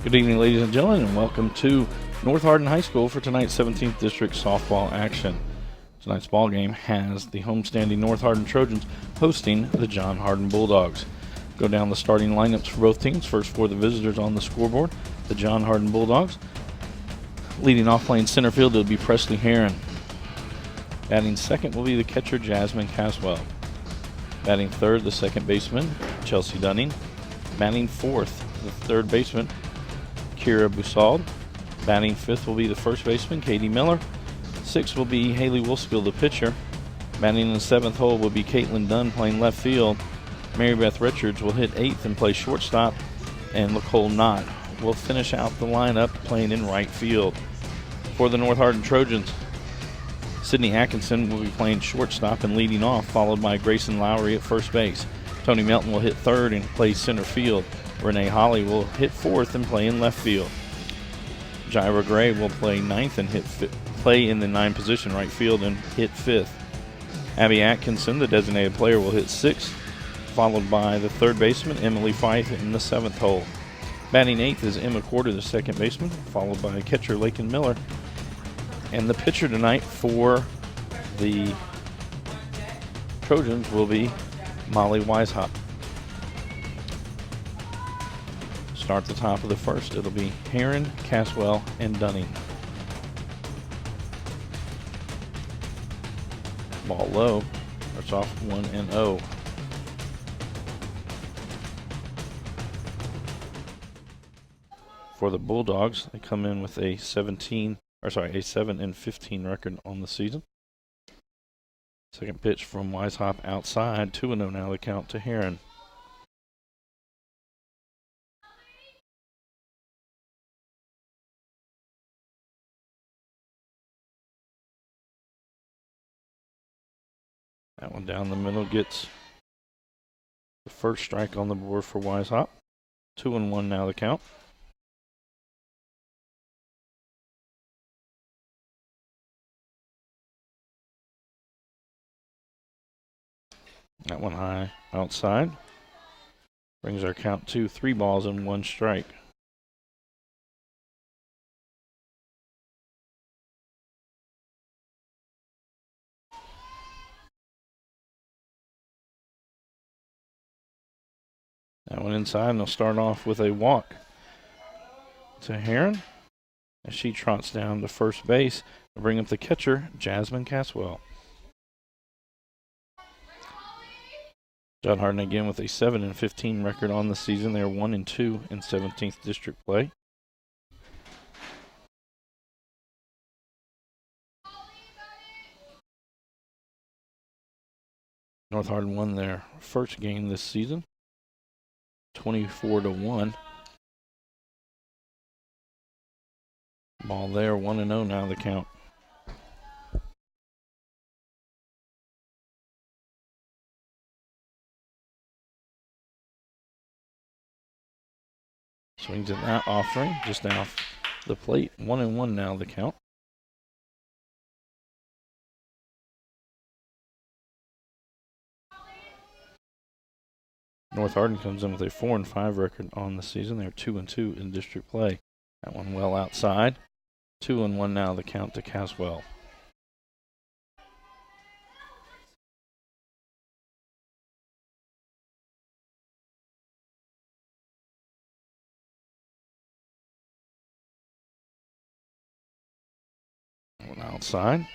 Good evening, ladies and gentlemen, and welcome to North Hardin High School for tonight's 17th District softball action. Tonight's ball game has the homestanding North Hardin Trojans hosting the John Hardin Bulldogs. Go down the starting lineups for both teams. First for the visitors on the scoreboard, the John Hardin Bulldogs. Leading off playing center field, it'll be Presley Heron. Batting second will be the catcher, Jasmine Caswell. Batting third, the second baseman, Chelsea Dunning. Batting fourth, the third baseman, Kira Busald. Batting fifth will be the first baseman, Katie Miller. Sixth will be Haley Wolskill, the pitcher. Batting in the seventh hole will be Caitlin Dunn playing left field. Mary Beth Richards will hit eighth and play shortstop. And Nicole Knott will finish out the lineup playing in right field. For the North Hardin Trojans, Sydney Atkinson will be playing shortstop and leading off, followed by Grayson Lowry at first base. Tony Melton will hit third and play center field. Renee Holly will hit fourth and play in left field. Jaira Gray will play ninth and play in the 9 position right field and hit fifth. Abby Atkinson, the designated player, will hit sixth, followed by the third baseman, Emily Fife, in the seventh hole. Batting eighth is Emma Quarter, the second baseman, followed by catcher Lakin Miller. And the pitcher tonight for the Trojans will be Molly Weishaupt. Start the top of the first. It'll be Heron, Caswell, and Dunning. Ball low. Starts off 1-0. For the Bulldogs, they come in with a 7-15 record on the season. Second pitch from Weishaupt outside. 2-0 now the count to Heron. That one down the middle gets the first strike on the board for Weishaupt. 2-1 now the count. That one high outside. Brings our count to 3 balls and 1 strike. That one inside, and they'll start off with a walk to Heron as she trots down to first base to bring up the catcher, Jasmine Caswell. John Hardin again with a 7-15 record on the season. They're 1-2 in 17th district play. North Hardin won their first game this season, 24-1. Ball there, 1-0 now the count. Swings at that offering, just off the plate. 1-1 now the count. North Hardin comes in with a 4-5 record on the season. They're 2-2 in district play. That one well outside. 2-1 now the count to Caswell. One outside.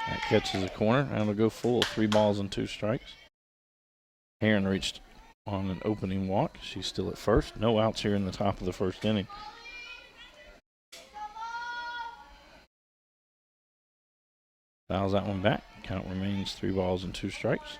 That catches the corner, and it'll go full, 3 balls and 2 strikes. Heron reached on an opening walk. She's still at first. No outs here in the top of the first inning. Fouls that one back. Count remains 3 balls and 2 strikes.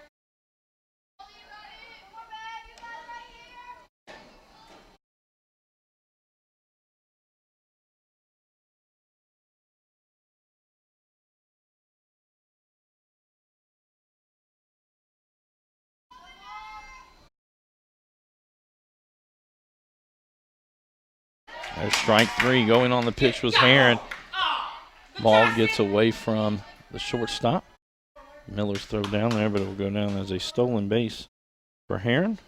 There's strike 3. Going on the pitch was Hardin. Ball gets away from the shortstop. Miller's throw down there, but it will go down as a stolen base for Hardin.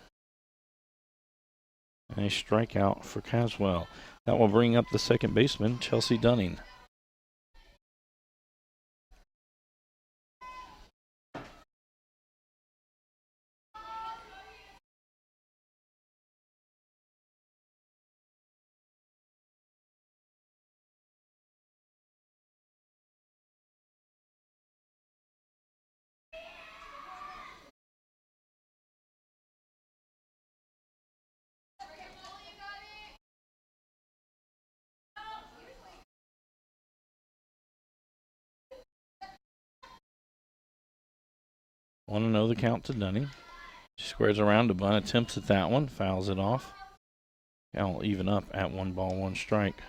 And a strikeout for Caswell. That will bring up the second baseman, Chelsea Dunning. Want to know the count to Dunning. She squares around to bunt, attempts at that one, fouls it off. Count will even up at 1 ball, 1 strike.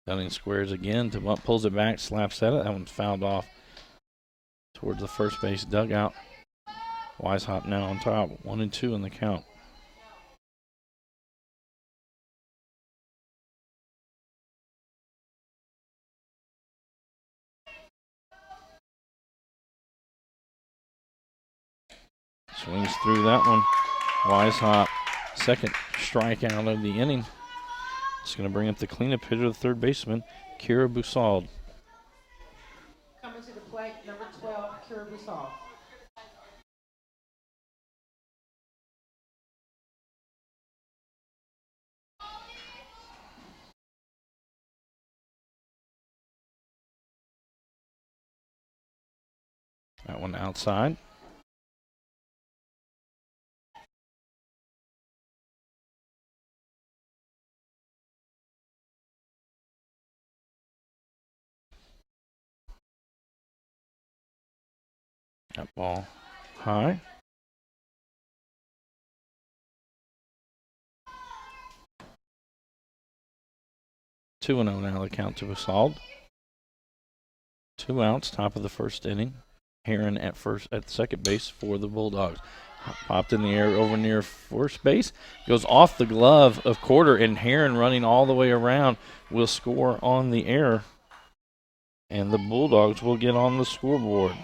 Dunning squares again to bunt, pulls it back, slaps at it. That one's fouled off towards the first base dugout. Weishaupt now on top, 1-2 in the count. Swings through that one. Weishaupt, second strikeout of the inning. It's going to bring up the cleanup hitter, the third baseman, Kira Busald. Coming to the plate, number 12, Kira Busald. That one outside. That ball high. Two and 0 now the count to Busald. 2 outs, top of the first inning. Hardin at second base for the Bulldogs. Popped in the air over near first base. Goes off the glove of Quarter, and Hardin running all the way around will score on the air. And the Bulldogs will get on the scoreboard.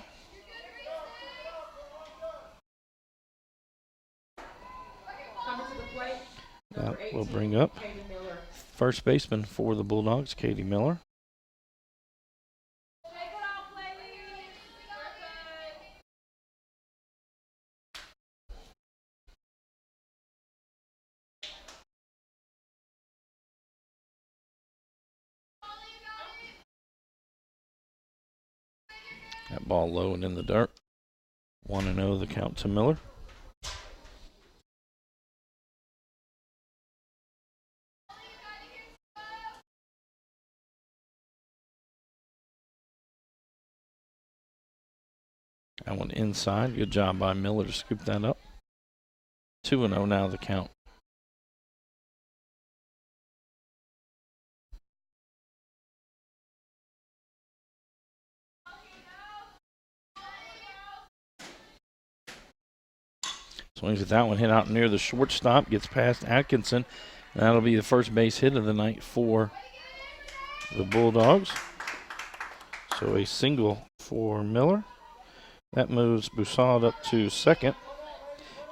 That will bring up first baseman for the Bulldogs, Katie Miller. That ball low and in the dirt. 1-0 the count to Miller. That one inside. Good job by Miller to scoop that up. 2-0 now the count. Swings at that one, hit out near the shortstop, gets past Atkinson. That'll be the first base hit of the night for the Bulldogs. So a single for Miller. That moves Busald up to second.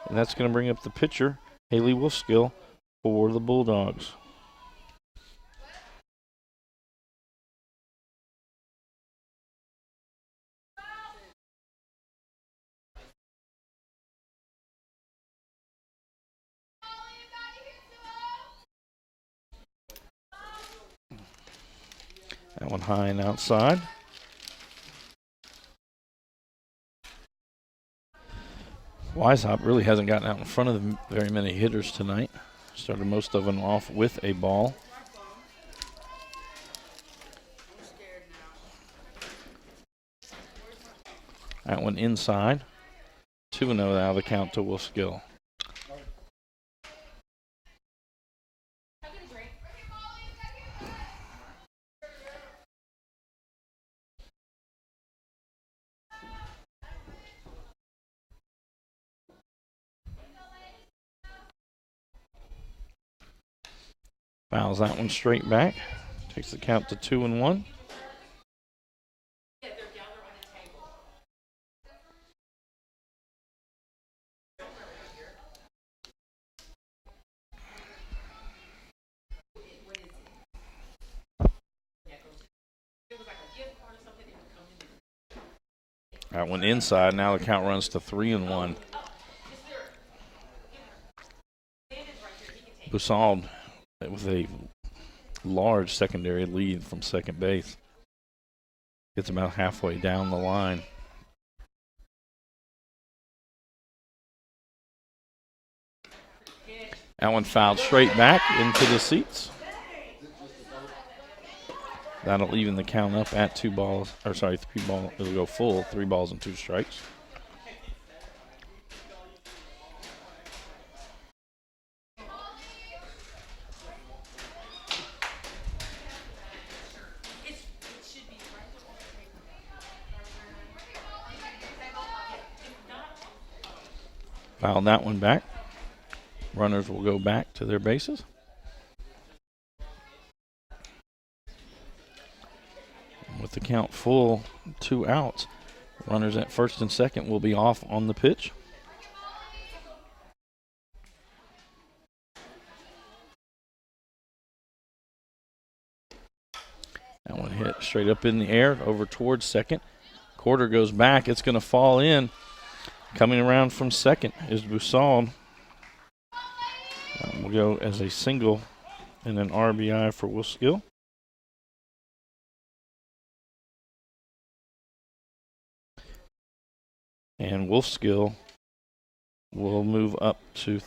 And that's going to bring up the pitcher, Haley Wolfskill, for the Bulldogs. That one high and outside. Weishaupt really hasn't gotten out in front of very many hitters tonight. Started most of them off with a ball. That one inside. 2-0 now the count to Wolfskill. Fouls that one straight back. Takes the count to 2-1. That one inside. Now the count runs to 3-1. Bussauld with a large secondary lead from second base. Gets about halfway down the line. That one fouled straight back into the seats. That'll even the count up at 3 balls. It'll go full, 3 balls and 2 strikes. Fouled that one back. Runners will go back to their bases. With the count full, 2 outs. Runners at first and second will be off on the pitch. That one hit straight up in the air over towards second. Quarter goes back. It's going to fall in. Coming around from second is Bussauld. Will go as a single and an RBI for Wolfskill. And Wolfskill will move up to,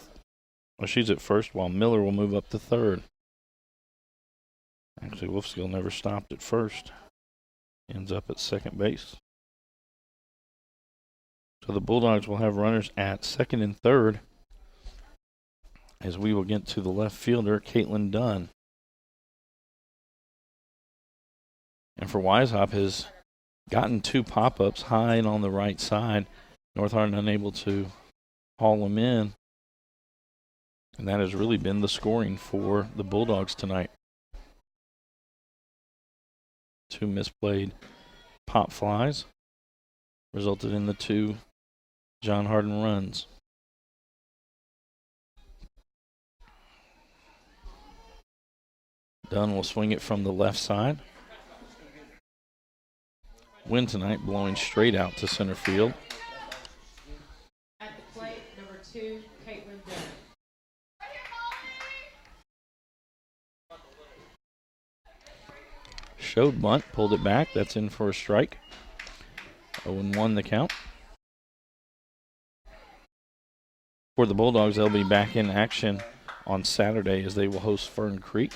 she's at first, while Miller will move up to third. Actually, Wolfskill never stopped at first. Ends up at second base. So the Bulldogs will have runners at second and third as we will get to the left fielder, Caitlin Dunn. And for Weishaupt has gotten 2 pop-ups high and on the right side. North Hardin unable to haul them in. And that has really been the scoring for the Bulldogs tonight. 2 misplayed pop flies resulted in the 2 John Hardin runs. Dunn will swing it from the left side. Wind tonight blowing straight out to center field. At the plate, number 2, Caitlin Dunn. Showed bunt, pulled it back. That's in for a strike. 0-1 the count. For the Bulldogs, they'll be back in action on Saturday as they will host Fern Creek,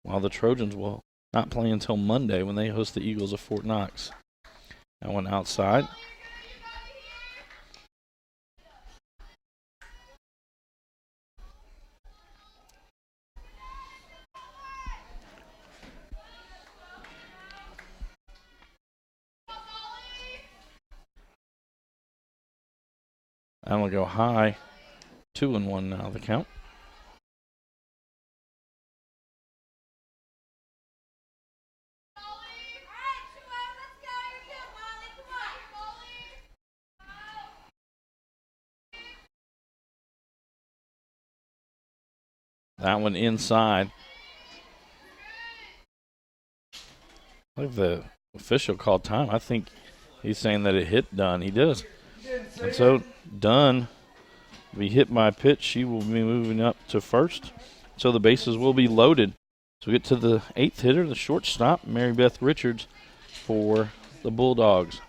while the Trojans will not play until Monday when they host the Eagles of Fort Knox. That one outside. That will go high. 2-1 now the count. That one inside. I think the official called time. I think he's saying that it hit Dunn. He does. And so Dunn will be hit by a pitch. She will be moving up to first. So the bases will be loaded So we get to the 8th hitter, the shortstop, Mary Beth Richards for the Bulldogs.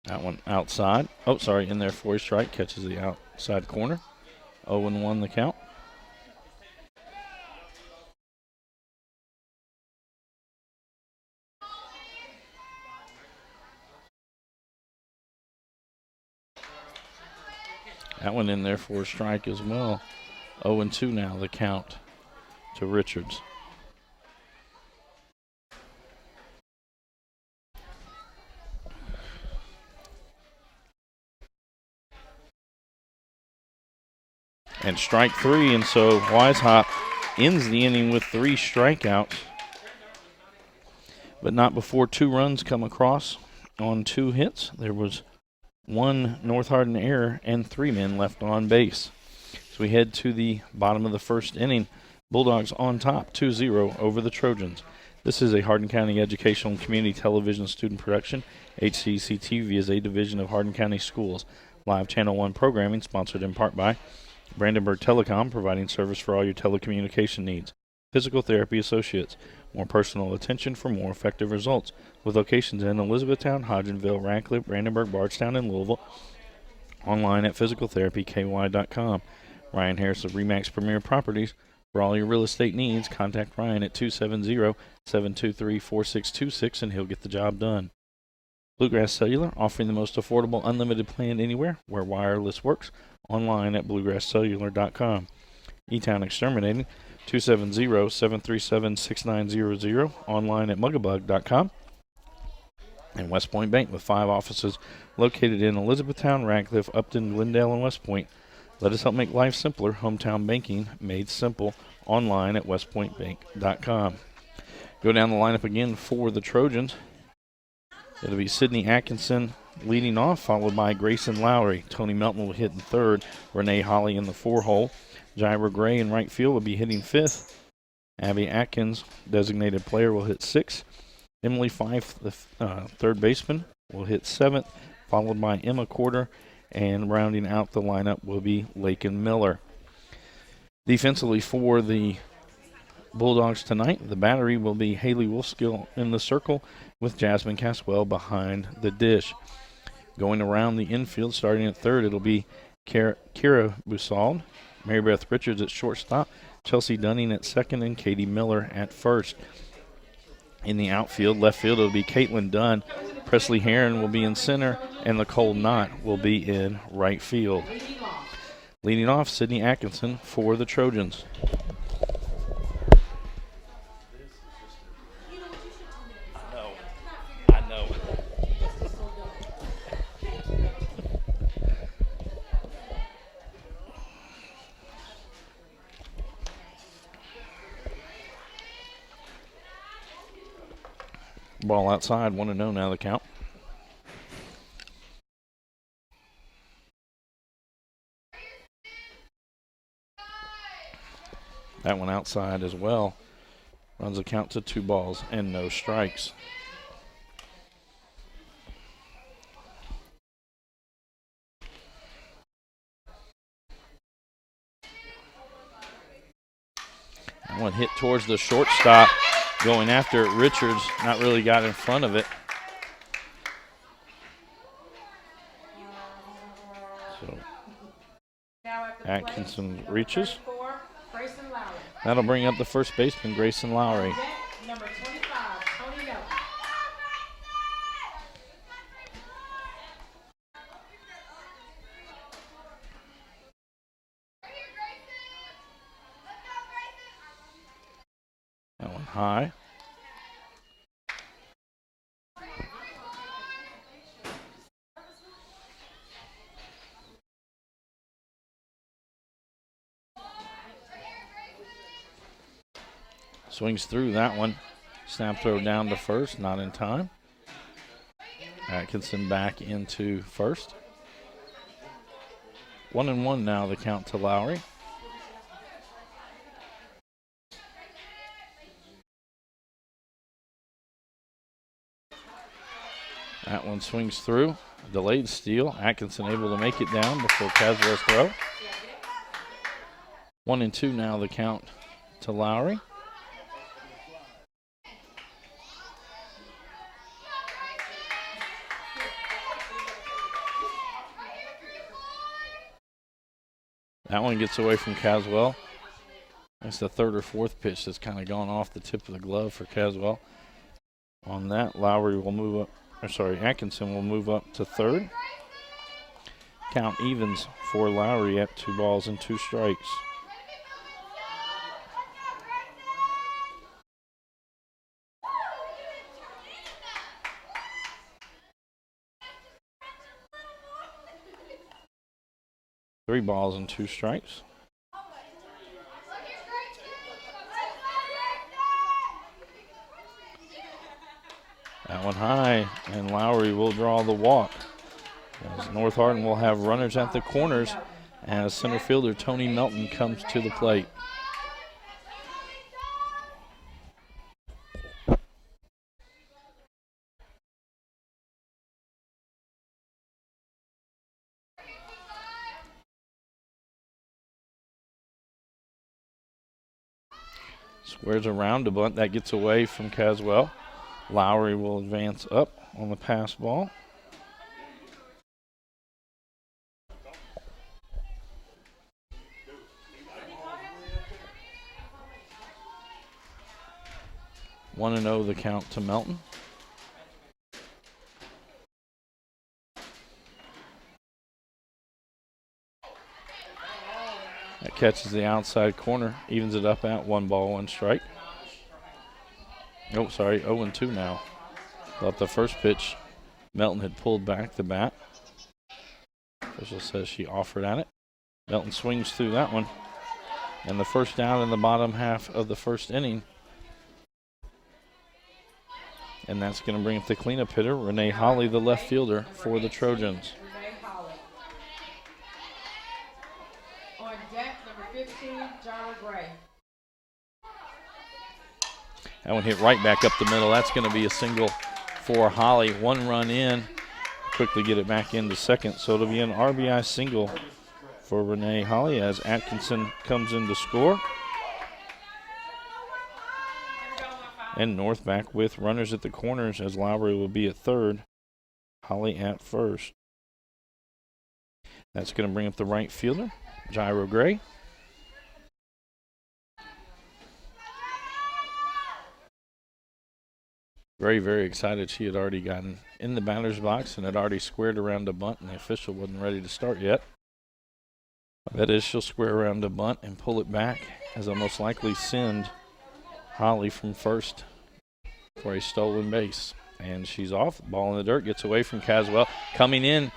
That one outside. Oh, sorry, in there for a strike. Catches the outside corner. 0-1 the count. That one in there for a strike as well. 0-2 now the count to Richards. And strike 3, and so Weishaupt ends the inning with 3 strikeouts, but not before 2 runs come across on 2 hits. There was 1 North Hardin error and 3 men left on base. So we head to the bottom of the 1st inning. Bulldogs on top, 2-0 over the Trojans. This is a Hardin County Educational and Community Television student production. HCEC-TV is a division of Hardin County Schools. Live Channel 1 programming sponsored in part by Brandenburg Telecom, providing service for all your telecommunication needs. Physical Therapy Associates, more personal attention for more effective results. With locations in Elizabethtown, Hodgenville, Radcliffe, Brandenburg, Bardstown, and Louisville. Online at physicaltherapyky.com. Ryan Harris of RE/MAX Premier Properties. For all your real estate needs, contact Ryan at 270-723-4626 and he'll get the job done. Bluegrass Cellular, offering the most affordable unlimited plan anywhere where wireless works. Online at bluegrasscellular.com. E-Town Exterminating, 270-737-6900. Online at mugabug.com. And West Point Bank with 5 offices located in Elizabethtown, Radcliffe, Upton, Glendale, and West Point. Let us help make life simpler. Hometown banking made simple. Online at westpointbank.com. Go down the lineup again for the Trojans. It'll be Sydney Atkinson leading off, followed by Grayson Lowry. Tony Melton will hit in 3rd. Renee Holly in the 4-hole. Jaira Gray in right field will be hitting 5th. Abby Atkins, designated player, will hit 6th. Emily Fife, the 3rd baseman, will hit 7th, followed by Emma Corder, and rounding out the lineup will be Lakin Miller. Defensively for the Bulldogs tonight, the battery will be Haley Wolfskill in the circle with Jasmine Caswell behind the dish. Going around the infield, starting at 3rd, it'll be Kira Busald, Mary Beth Richards at shortstop, Chelsea Dunning at 2nd, and Katie Miller at 1st. In the outfield, left field, it'll be Caitlin Dunn. Presley Heron will be in center, and Nicole Knott will be in right field. Leading off, Sydney Atkinson for the Trojans. I know. Ball outside, 1-0 now the count. That one outside as well. Runs the count to 2 balls and no strikes. That one hit towards the shortstop. Going after it, Richards not really got in front of it. So Atkinson reaches. That'll bring up the first baseman, Grayson Lowry. Number 25, Tony Melton. That one high. Swings through that one. Snap throw down to 1st, not in time. Atkinson back into 1st. 1-1 now, the count to Lowry. That one swings through. Delayed steal. Atkinson able to make it down before Caswell's throw. 1-2 now, the count to Lowry. That one gets away from Caswell. That's the third or fourth pitch that's kind of gone off the tip of the glove for Caswell. On that, Lowry will move up. Atkinson will move up to third. Count evens for Lowry at 2 balls and 2 strikes. Three balls and 2 strikes. That one high, and Lowry will draw the walk. As North Hardin will have runners at the corners as center fielder Tony Melton comes to the plate. Squares around to bunt. That gets away from Caswell. Lowry will advance up on the pass ball. One and 0 the count to Melton. That catches the outside corner, evens it up at 1 ball, 1 strike. Oh, sorry, 0-2 now. Thought the first pitch, Melton had pulled back the bat. Official says she offered at it. Melton swings through that one. And the first down in the bottom half of the first inning. And that's going to bring up the cleanup hitter, Renee Holly, the left fielder for the Trojans. Renee Holly. On deck, number 15, Jara Gray. That one hit right back up the middle. That's going to be a single for Holly. 1 run in. Quickly get it back into second. So it'll be an RBI single for Renee Holly as Atkinson comes in to score. And North back with runners at the corners as Lowry will be at third. Holly at first. That's going to bring up the right fielder, Gyro Gray. Very excited. She had already gotten in the batter's box and had already squared around a bunt, and the official wasn't ready to start yet. That is, she'll square around a bunt and pull it back, as I'll most likely send Holly from first for a stolen base. And she's off. Ball in the dirt, gets away from Caswell. Coming in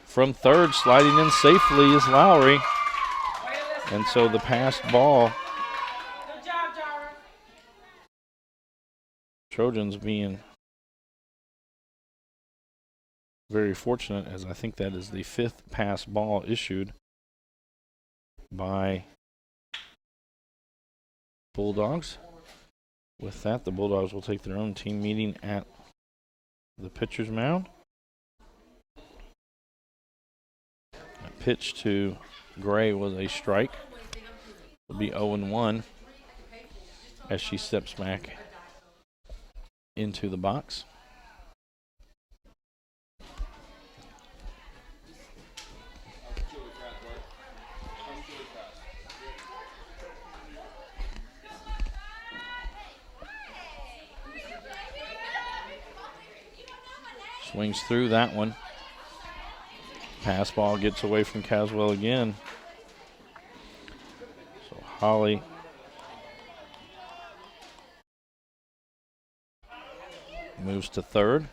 from third, sliding in safely is Lowry. And so the passed ball, Trojans being very fortunate, as I think that is the 5th pass ball issued by Bulldogs. With that, the Bulldogs will take their own team meeting at the pitcher's mound. A pitch to Gray was a strike. It'll be 0-1 as she steps back into the box. Swings through that one. Pass ball gets away from Caswell again. So Holly moves to third.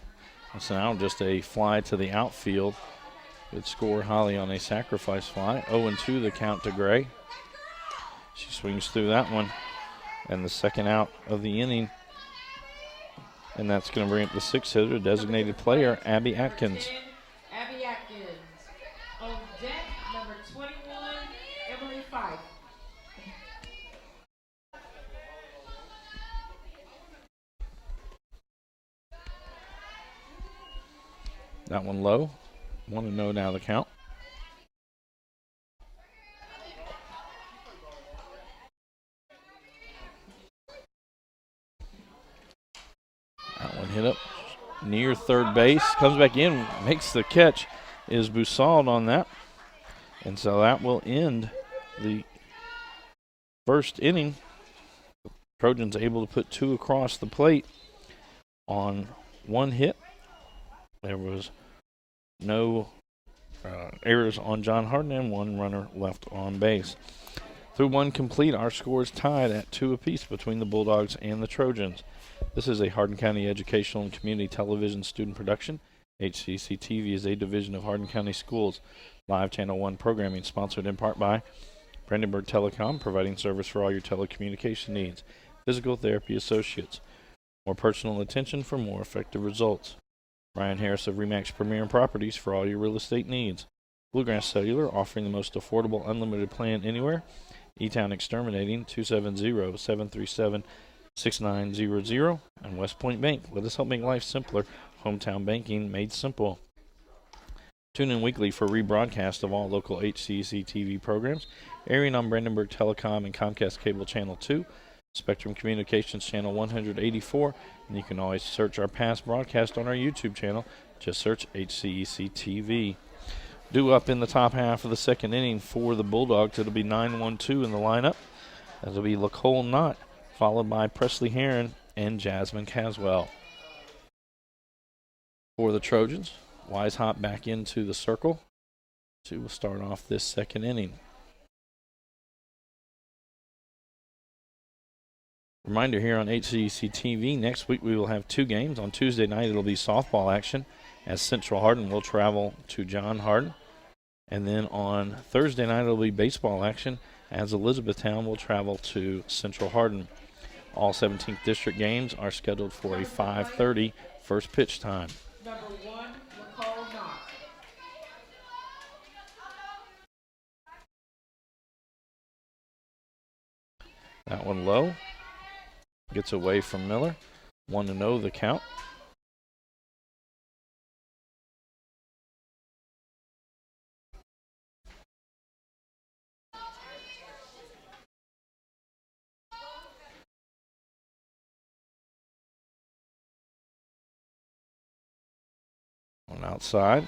It's now just a fly to the outfield. Good score, Holly, on a sacrifice fly. 0-2 the count to Gray. She swings through that one. And the second out of the inning. And that's going to bring up the 6th hitter, designated player, Abby Atkins. Abby Atkins. On deck, deck, number 21, Emily Fife. That one low. 1-0 now the count. That one hit up near third base. Comes back in, makes the catch. Is Boussault on that. And so that will end the first inning. Trojans able to put 2 across the plate on 1 hit. There was no errors on John Hardin and 1 runner left on base. Through 1 complete, our score is tied at 2 apiece between the Bulldogs and the Trojans. This is a Hardin County Educational and Community Television student production. HCEC-TV is a division of Hardin County Schools. Live Channel 1 programming sponsored in part by Brandenburg Telecom, providing service for all your telecommunication needs. Physical Therapy Associates. More personal attention for more effective results. Ryan Harris of RE/MAX Premier Properties for all your real estate needs. Bluegrass Cellular, offering the most affordable unlimited plan anywhere. E-Town Exterminating, 270-737-6900. And West Point Bank, let us help make life simpler. Hometown banking made simple. Tune in weekly for rebroadcast of all local HCEC-TV programs, airing on Brandenburg Telecom and Comcast Cable Channel 2, Spectrum Communications Channel 184, and you can always search our past broadcast on our YouTube channel. Just search HCEC-TV. Due up in the top half of the second inning for the Bulldogs, it'll be 9-1-2 in the lineup. That'll be Lacole Knott, followed by Presley Heron and Jasmine Caswell. For the Trojans, Weishaupt back into the circle. So we'll start off this second inning. Reminder here on HCEC-TV, next week we will have 2 games. On Tuesday night it'll be softball action as Central Hardin will travel to John Hardin. And then on Thursday night it'll be baseball action as Elizabethtown will travel to Central Hardin. All 17th District games are scheduled for a 5:30 first pitch time. Number 1, Lacole Knott. That one low. Gets away from Miller. 1-0 the count. On outside.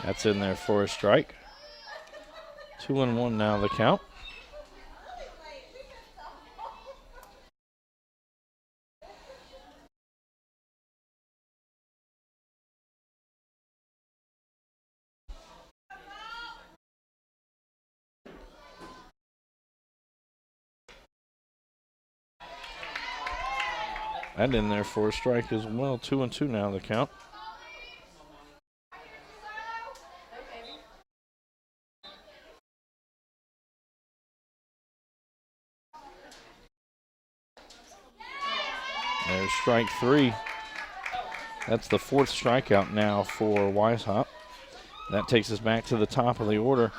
That's in there for a strike. 2-1 now the count. That in there for a strike as well. 2-2 now the count. There's strike 3. That's the 4th strikeout now for Weishaupt. That takes us back to the top of the order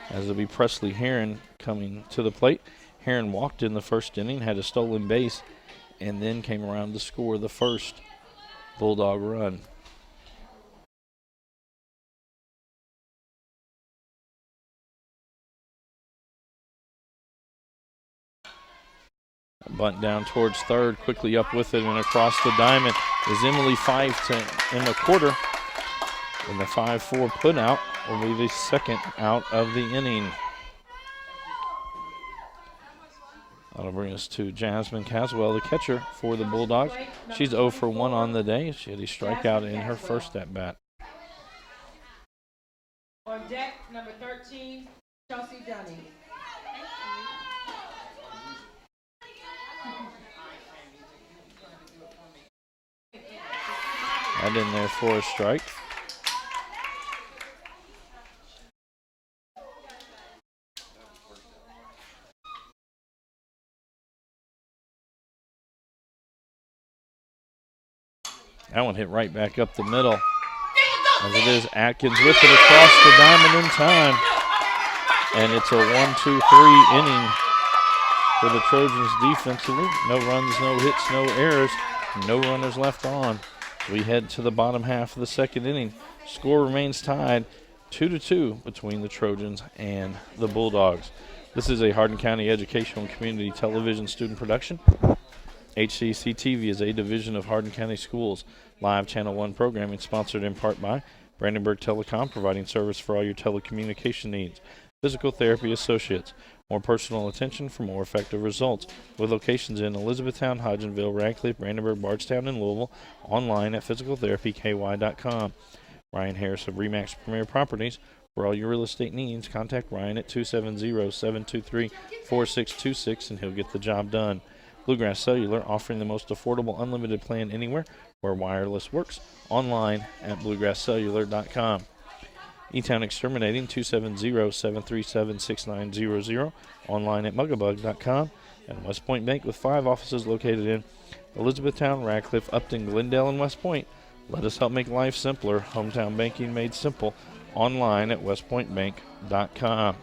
as it'll be Presley Heron coming to the plate. Heron walked in the first inning, had a stolen base, and then came around to score the first Bulldog run. Bunt down towards third, quickly up with it and across the diamond is Emily Fife to Emma Quarter. And the 5-4 put out will be the second out of the inning. That'll bring us to Jasmine Caswell, the catcher for the Bulldogs. She's 0 for 1 on the day. She had a strikeout in her first at-bat. On deck, number 13, Chelsea Dunning. That in there for a strike. That one hit right back up the middle. As it is, Atkins with it across the diamond in time. And it's a 1-2-3 inning for the Trojans defensively. No runs, no hits, no errors, no runners left on. We head to the bottom half of the second inning. Score remains tied 2-2 between the Trojans and the Bulldogs. This is a Hardin County Educational and Community Television student production. HCEC-TV is a division of Hardin County Schools. Live Channel 1 programming sponsored in part by Brandenburg Telecom, providing service for all your telecommunication needs. Physical Therapy Associates, more personal attention for more effective results. With locations in Elizabethtown, Hodgenville, Radcliffe, Brandenburg, Bardstown, and Louisville. Online at physicaltherapyky.com. Ryan Harris of RE/MAX Premier Properties. For all your real estate needs, contact Ryan at 270-723-4626 and he'll get the job done. Bluegrass Cellular, offering the most affordable unlimited plan anywhere where wireless works. Online at bluegrasscellular.com. E-Town Exterminating, 270-737-6900. Online at mugabug.com. And West Point Bank, with 5 offices located in Elizabethtown, Radcliffe, Upton, Glendale, and West Point. Let us help make life simpler. Hometown banking made simple. Online at westpointbank.com.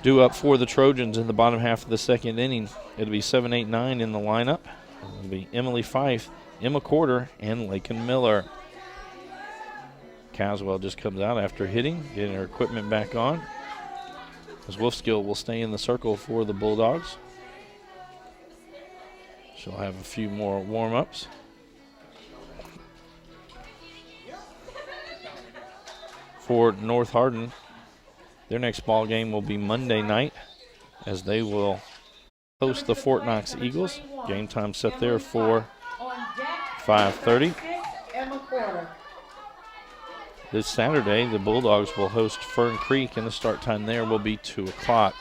Due up for the Trojans in the bottom half of the second inning. It'll be 7, 8, 9 in the lineup. It'll be Emily Fife, Emma Corder, and Lakin Miller. Caswell just comes out after hitting, getting her equipment back on. As Wolfskill will stay in the circle for the Bulldogs. She'll have a few more warm-ups. For North Hardin, their next ball game will be Monday night as they will host the Fort Knox Eagles. Game time set there for 5:30. This Saturday, the Bulldogs will host Fern Creek, and the start time there will be 2 o'clock.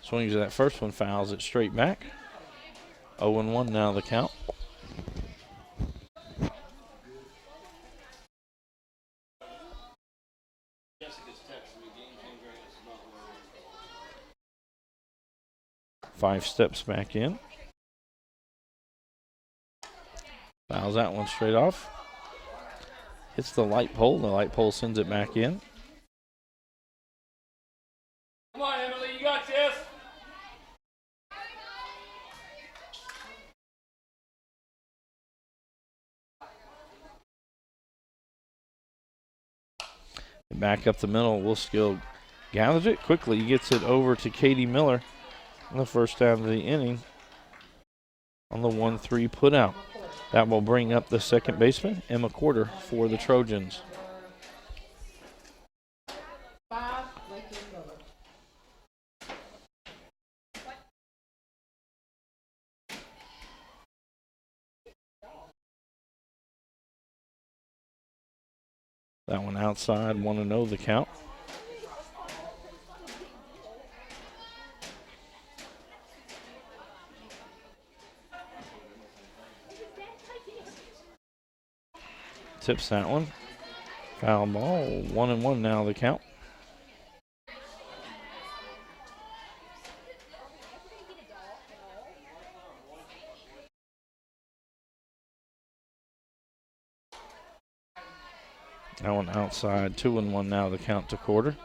Swings at that first one, fouls it straight back. 0-1 now the count. Five steps back in. Fouls that one straight off. Hits the light pole. The light pole sends it back in. Come on, Emily, you got this. Back up the middle. Wolfskill gathers it quickly. He gets it over to Katie Miller on the first down of the inning on the 1-3 put out. That will bring up the second baseman, Emma Corder, for the Trojans. That one outside, 1-0 the count. Tips that one. Foul ball, 1-1 now the count. That one outside, 2-1 now the count to Corder.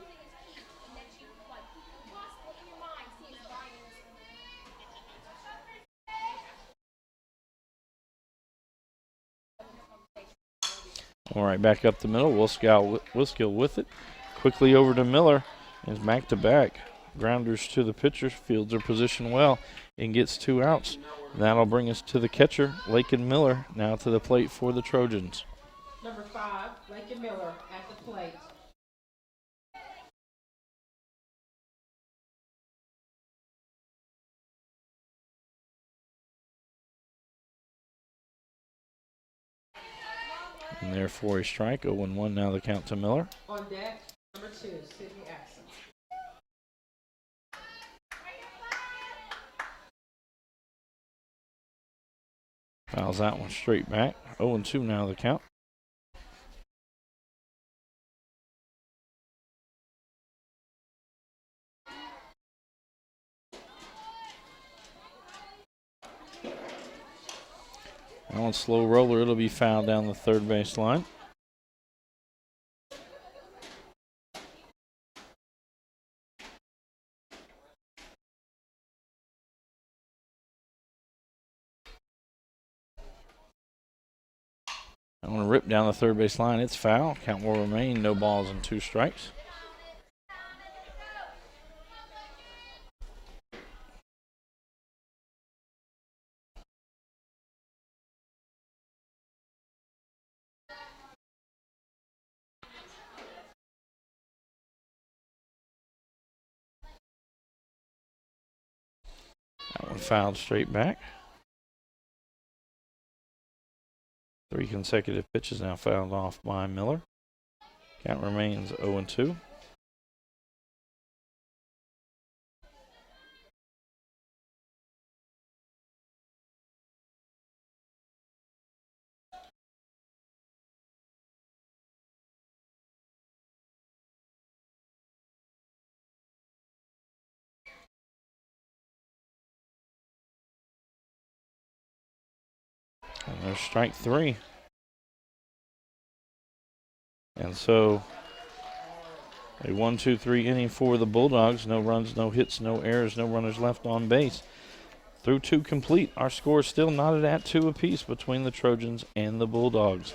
All right, back up the middle. Wolfskill with it. Quickly over to Miller. And it's back to back. Grounders to the pitcher. Fields her position well and gets 2 outs. That'll bring us to the catcher, Lakin Miller, now to the plate for the Trojans. Number 5, Lakin Miller at the plate. And therefore a strike. 0-1 now the count to Miller. On deck, number 2, Sydney Axon. Fouls that one straight back. 0-2 now the count. On slow roller, it'll be fouled down the third base line. I'm going to rip down the third base line. It's foul. Count will remain. No balls and 2 strikes. That one fouled straight back. 3 consecutive pitches now fouled off by Miller. Count remains 0-2. And there's strike 3. And so a 1-2-3 inning for the Bulldogs. No runs, no hits, no errors, no runners left on base. Through 2 complete, our score is still knotted at 2 apiece between the Trojans and the Bulldogs.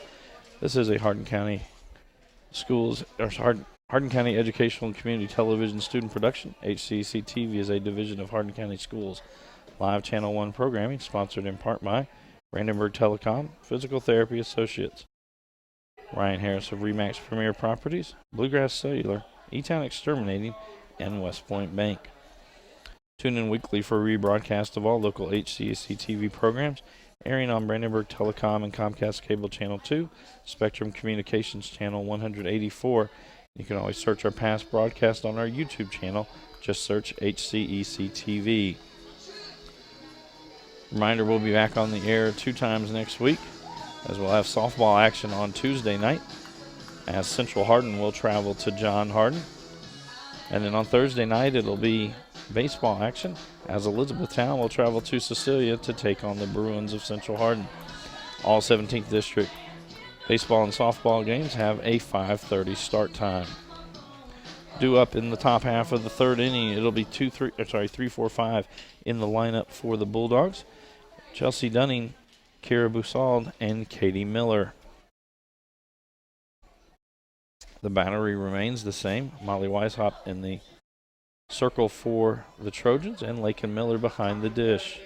This is a Hardin County Hardin County Educational and Community Television student production. HCEC-TV is a division of Hardin County Schools live Channel 1 programming, sponsored in part by Brandenburg Telecom, Physical Therapy Associates, Ryan Harris of Remax Premier Properties, Bluegrass Cellular, E-Town Exterminating, and West Point Bank. Tune in weekly for a rebroadcast of all local HCEC-TV programs, airing on Brandenburg Telecom and Comcast Cable Channel 2, Spectrum Communications Channel 184. You can always search our past broadcast on our YouTube channel. Just search HCEC-TV. Reminder, we'll be back on the air 2 times next week, as we'll have softball action on Tuesday night, as Central Hardin will travel to John Hardin. And then on Thursday night, it'll be baseball action, as Elizabethtown will travel to Cecilia to take on the Bruins of Central Hardin. All 17th District baseball and softball games have a 5:30 start time. Due up in the top half of the 3rd inning, it'll be 3-4-5 in the lineup for the Bulldogs. Chelsea Dunning, Kira Busald, and Katie Miller. The battery remains the same. Molly Weishaupt in the circle for the Trojans, and Lakin Miller behind the dish.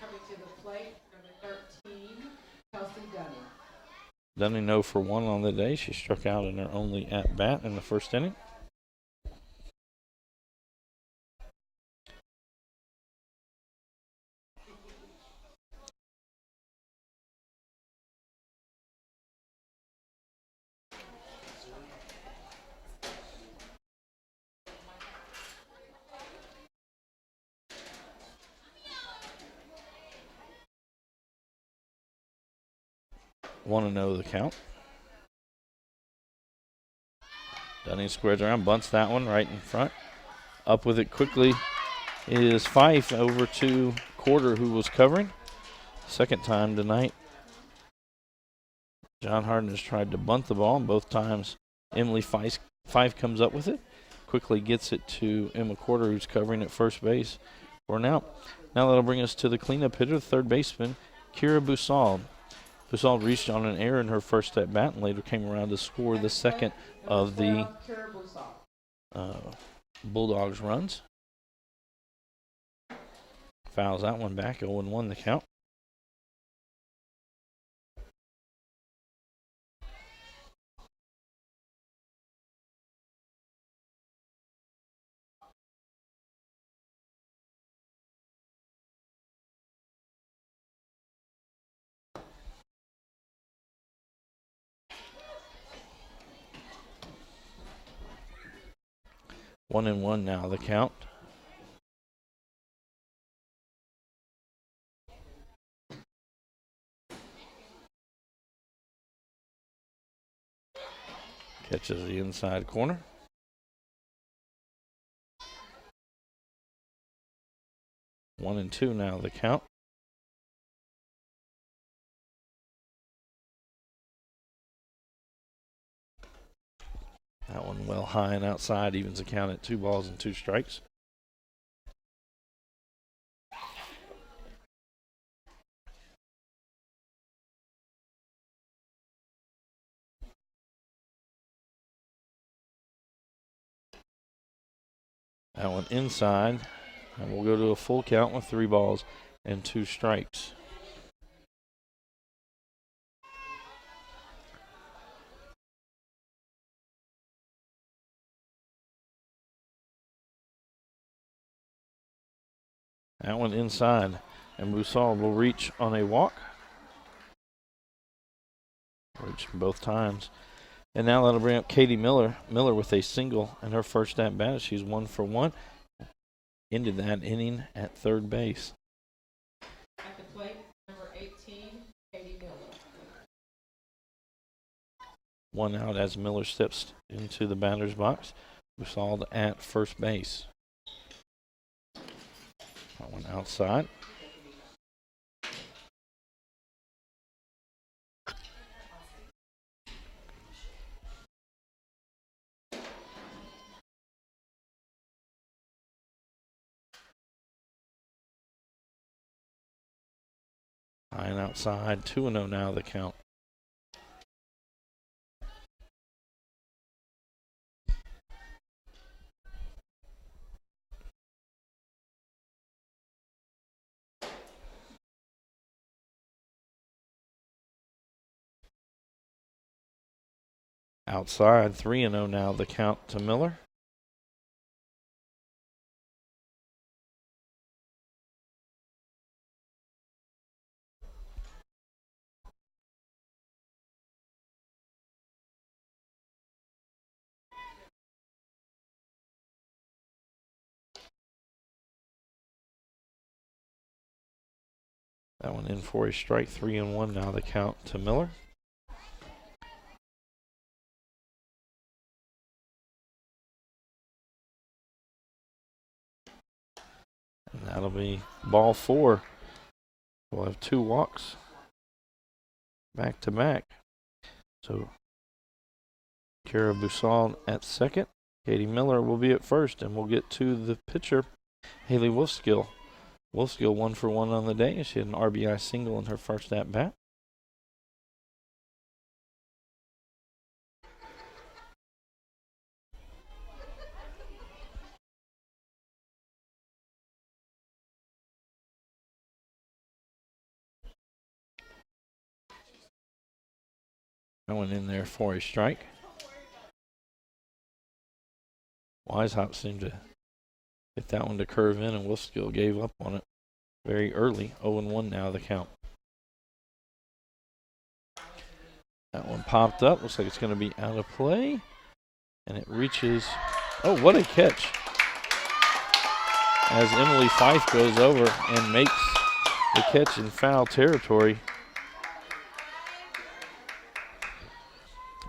Coming to the plate, number 13, Chelsea Dunning. Dunning 0 for 1 on the day. She struck out in her only at-bat in the 1st inning. Want to know the count. Dunning squares around, bunts that one right in front. Up with it quickly is Fife over to Quarter, who was covering. 2nd time tonight. John Hardin has tried to bunt the ball, and both times Emily Fife comes up with it. Quickly gets it to Emma Quarter, who's covering at first base for an out. Now that'll bring us to the cleanup hitter, the 3rd baseman, Kira Busald. Busald reached on an error in her first at bat and later came around to score the 2nd of the Bulldogs runs. Fouls that one back, 0-1 the count. One and one now, the count. Catches the inside corner. 1-2 now, the count. That one well high and outside, evens the count at 2 balls and 2 strikes. That one inside, and we'll go to a full count with 3 balls and 2 strikes. That one inside, and Busal will reach on a walk. Reaching both times. And now that'll bring up Katie Miller. Miller with a single in her first at bat. She's 1 for 1. Ended that inning at third base. At the plate, number 18, Katie Miller. 1 out as Miller steps into the batter's box. Busal at first base. That one outside. High and outside. 2-0 now the count. Outside, 3-0 now the count to Miller. That one in for a strike, 3-1 now the count to Miller. And that'll be ball 4. We'll have 2 walks back to back. So Kara Busal at second. Katie Miller will be at first, and we'll get to the pitcher, Haley Wolfskill. Wolfskill 1 for 1 on the day. She had an RBI single in her first at bat. That one in there for a strike. Weishaupt seemed to hit that one to curve in, and Wolfskill gave up on it very early. 0-1 now the count. That one popped up. Looks like it's going to be out of play. And it reaches. Oh, what a catch. As Emily Fife goes over and makes the catch in foul territory.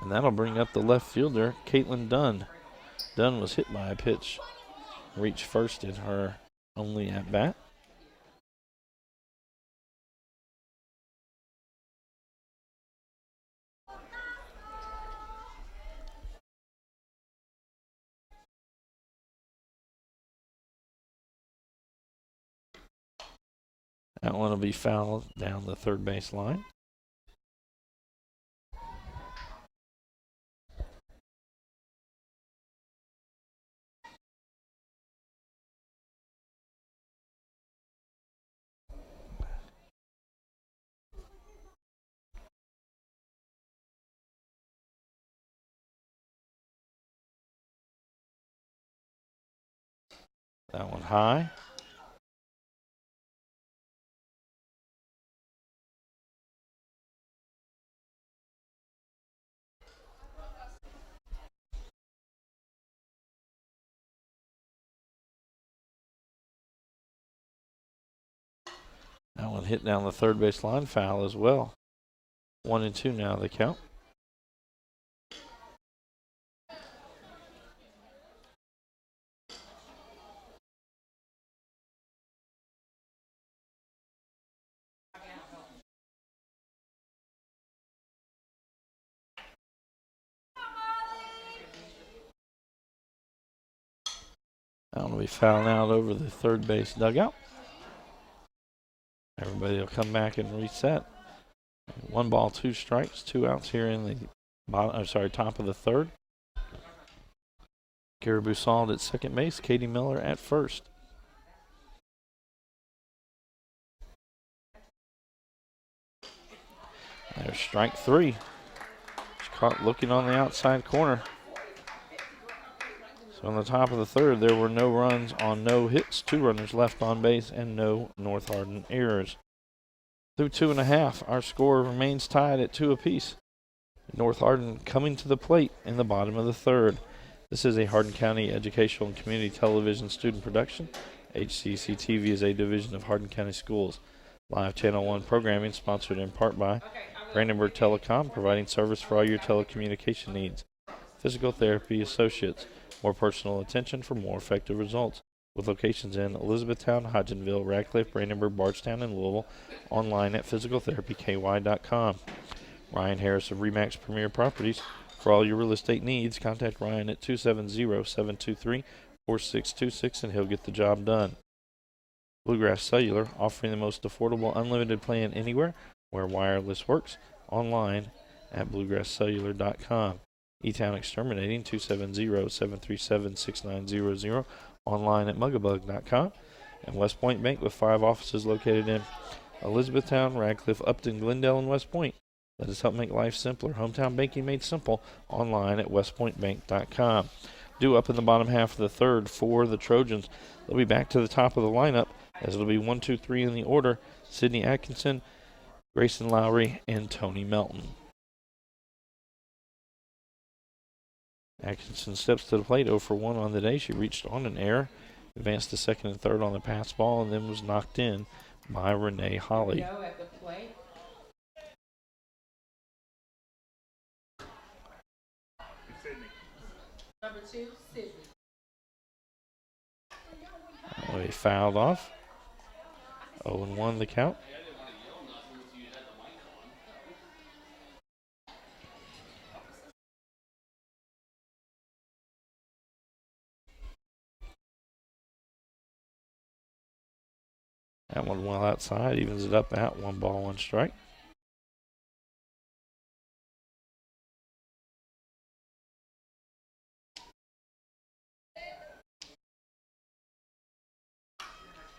And that'll bring up the left fielder, Caitlin Dunn. Dunn was hit by a pitch. Reached first in her only at bat. That one will be fouled down the third base line. That one high. That one hit down the third base line, foul as well. 1-2 now the count. That'll be fouling out over the third base dugout. Everybody will come back and reset. 1 ball, 2 strikes, 2 outs here in the top of the third. Caribou Salt at second base, Katie Miller at first. There's strike 3. She's caught looking on the outside corner. So on the top of the third, there were no runs on no hits, 2 runners left on base, and no North Hardin errors. Through 2.5, our score remains tied at 2 apiece. North Hardin coming to the plate in the bottom of the third. This is a Hardin County Educational and Community Television student production. HCEC-TV is a division of Hardin County Schools. Live Channel 1 programming sponsored in part by Brandenburg Telecom, providing service for all your telecommunication needs. Physical Therapy Associates, more personal attention for more effective results. With locations in Elizabethtown, Hodgenville, Radcliffe, Brandenburg, Bardstown, and Louisville. Online at physicaltherapyky.com. Ryan Harris of Remax Premier Properties. For all your real estate needs, contact Ryan at 270-723-4626 and he'll get the job done. Bluegrass Cellular, offering the most affordable unlimited plan anywhere where wireless works. Online at bluegrasscellular.com. E-Town Exterminating, 270-737-6900. Online at mugabug.com. And West Point Bank with 5 offices located in Elizabethtown, Radcliffe, Upton, Glendale, and West Point. Let us help make life simpler. Hometown banking made simple. Online at westpointbank.com. Due up in the bottom half of the third for the Trojans. They'll be back to the top of the lineup as it'll be 1, 2, 3 in the order. Sydney Atkinson, Grayson Lowry, and Tony Melton. Atkinson steps to the plate, 0 for 1 on the day. She reached on an error, advanced to second and third on the pass ball, and then was knocked in by Renee Holly. At the plate. Number 2, Sydney. He fouled off. 0-1 the count. That one well outside, evens it up at 1 ball, 1 strike.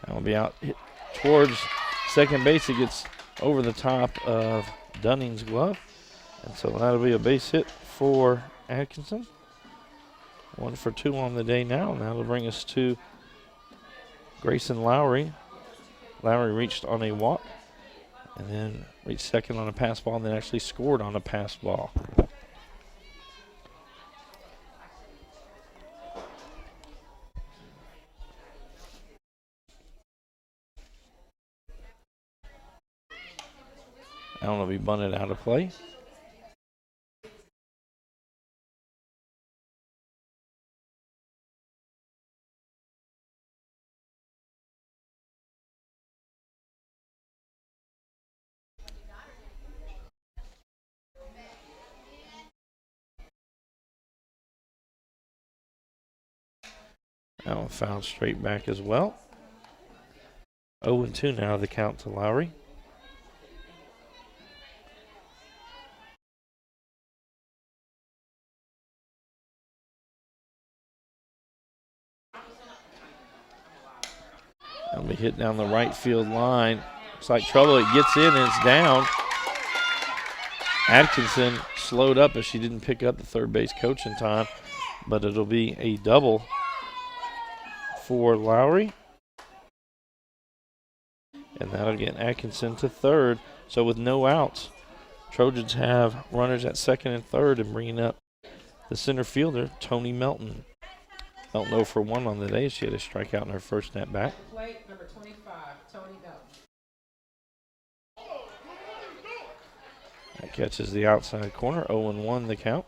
That will be out hit towards second base. It gets over the top of Dunning's glove. And so that'll be a base hit for Atkinson. 1 for 2 on the day now. And that'll bring us to Grayson Lowry. Lowry reached on a walk and then reached second on a pass ball and then actually scored on a pass ball. I don't know if he bunted out of play. That one fouled straight back as well. 0-2 now the count to Lowry. That'll be hit down the right field line. Looks like trouble. It gets in and it's down. Atkinson slowed up as she didn't pick up the third base coach in time, but it'll be a double for Lowry. And that'll get Atkinson to third. So with no outs, Trojans have runners at second and third and bringing up the center fielder, Tony Melton. Melton 0 for 1 on the day. She had a strikeout in her first at bat. Plate number 25, Tony Melton. That catches the outside corner. 0-1 the count.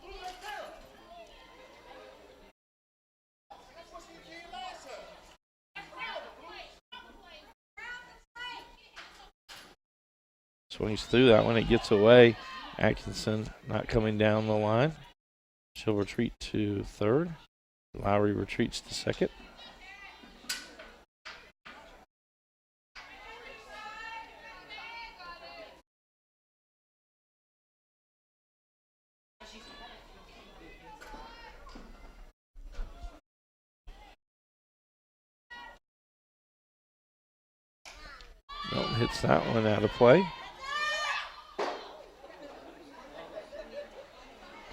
Swings through that one. It gets away. Atkinson not coming down the line. She'll retreat to third. Lowry retreats to second. Milton hits that one out of play.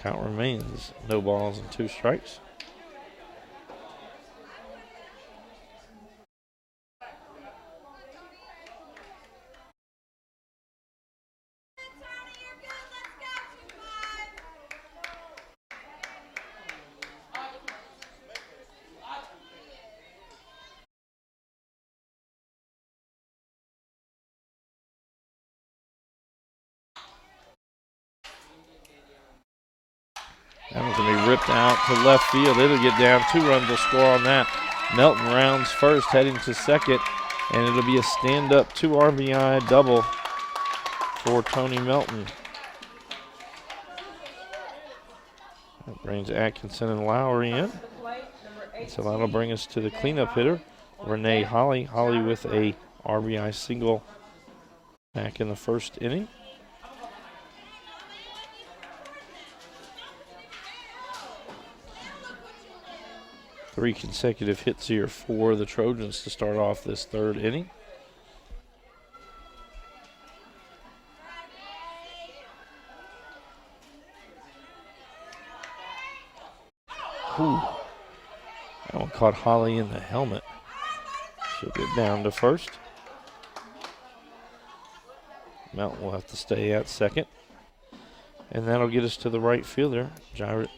Count remains no balls and 2 strikes. That one's going to be ripped out to left field. It'll get down. 2 runs will score on that. Melton rounds first, heading to second, and it'll be a stand-up 2 RBI double for Tony Melton. That brings Atkinson and Lowry in. So that'll bring us to the cleanup hitter, Renee Holly. Holly with a RBI single back in the first inning. Three consecutive hits here for the Trojans to start off this 3rd inning. Ooh. That one caught Holly in the helmet. She'll get down to first. Melton will have to stay at second. And that'll get us to the right fielder, Jared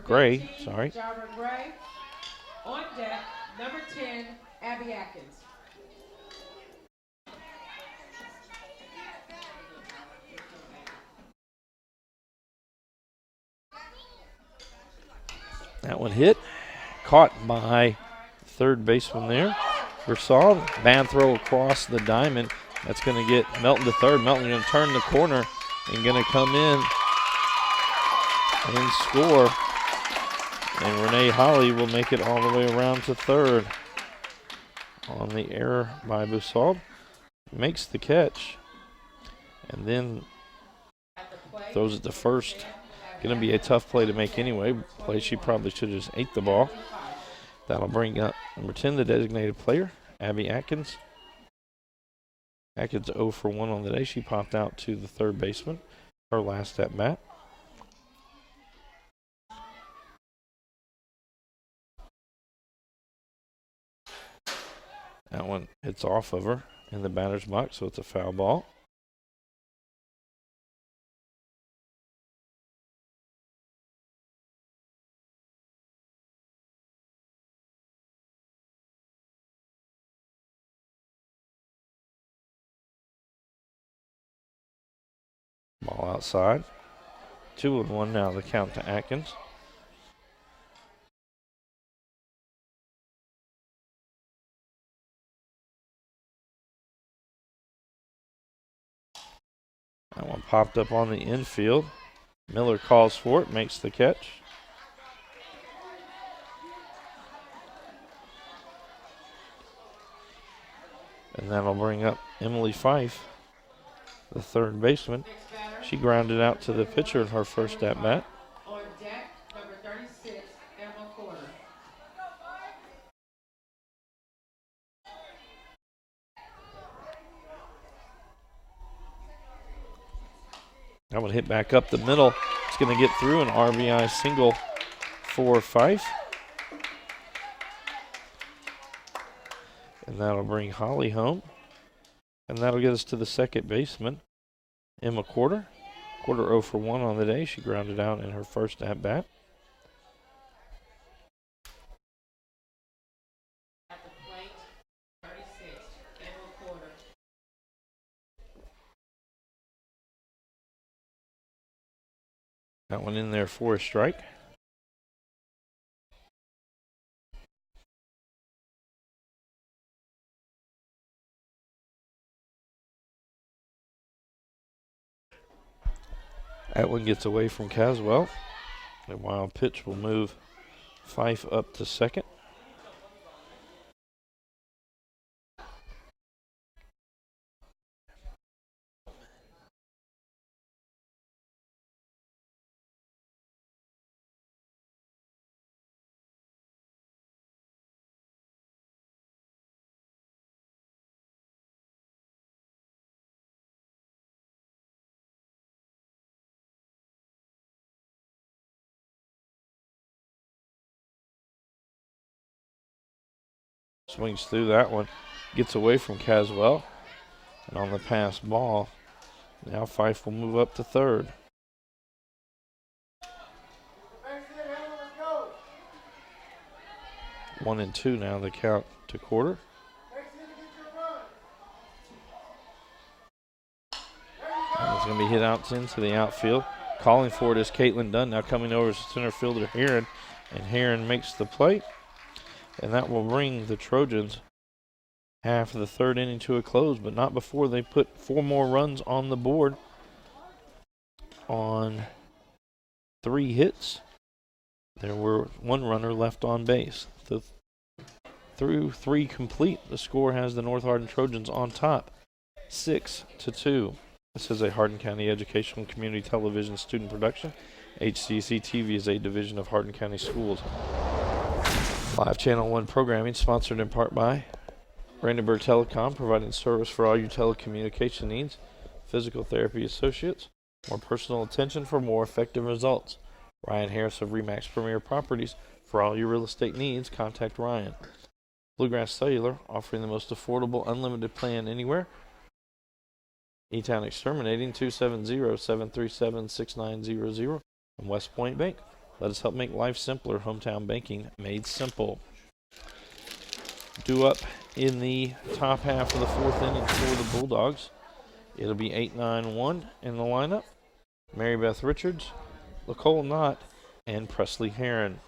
Gray. Sorry. Jared Gray. On deck, number 10, Abby Atkins. That one hit. Caught by 3rd baseman there. Versal. Bad throw across the diamond. That's going to get Melton to 3rd. Melton going to turn the corner and going to come in and score. And Renee Holly will make it all the way around to 3rd. On the error by Bussault. Makes the catch. And then throws it to first. Going to be a tough play to make anyway. Play she probably should have just ate the ball. That'll bring up number 10, the designated player, Abby Atkins. Atkins 0 for 1 on the day. She popped out to the 3rd baseman, her last at bat. That one hits off of her in the batter's box, so it's a foul ball. Ball outside. 2-1 now, the count to Atkins. That one popped up on the infield. Miller calls for it, makes the catch. And that'll bring up Emily Fife, the 3rd baseman. She grounded out to the pitcher in her first at bat. On deck, number 36, Emma Porter. That one hit back up the middle. It's going to get through an RBI single for Fife. And that'll bring Holly home. And that'll get us to the 2nd baseman, Emma Quarter. Quarter 0 for 1 on the day. She grounded out in her first at bat. At the plate, 36, Emma Porter. That one in there for a strike. That one gets away from Caswell. The wild pitch will move Fife up to second. Swings through that one. Gets away from Caswell. And on the pass ball, now Fife will move up to third. One and two now, the count to quarter. And it's going to be hit out into the outfield. Calling for it is Caitlin Dunn. Now coming over as center fielder Heron. And Heron makes the play. And that will bring the Trojans half of the third inning to a close, but not before they put 4 more runs on the board on 3 hits. There were 1 runner left on base. Through 3 complete, the score has the North Hardin Trojans on top, 6-2. This is a Hardin County Educational Community Television student production. HCEC-TV is a division of Hardin County Schools. Live Channel 1 programming sponsored in part by Brandenburg Telecom, providing service for all your telecommunication needs. Physical Therapy Associates, more personal attention for more effective results. Ryan Harris of Remax Premier Properties, for all your real estate needs, contact Ryan. Bluegrass Cellular, offering the most affordable unlimited plan anywhere. E-Town Exterminating, 270-737-6900. And West Point Bank, let us help make life simpler. Hometown banking made simple. Due up in the top half of the 4th inning for the Bulldogs. It'll be 8-9-1 in the lineup. Mary Beth Richards, Nicole Knott, and Presley Heron.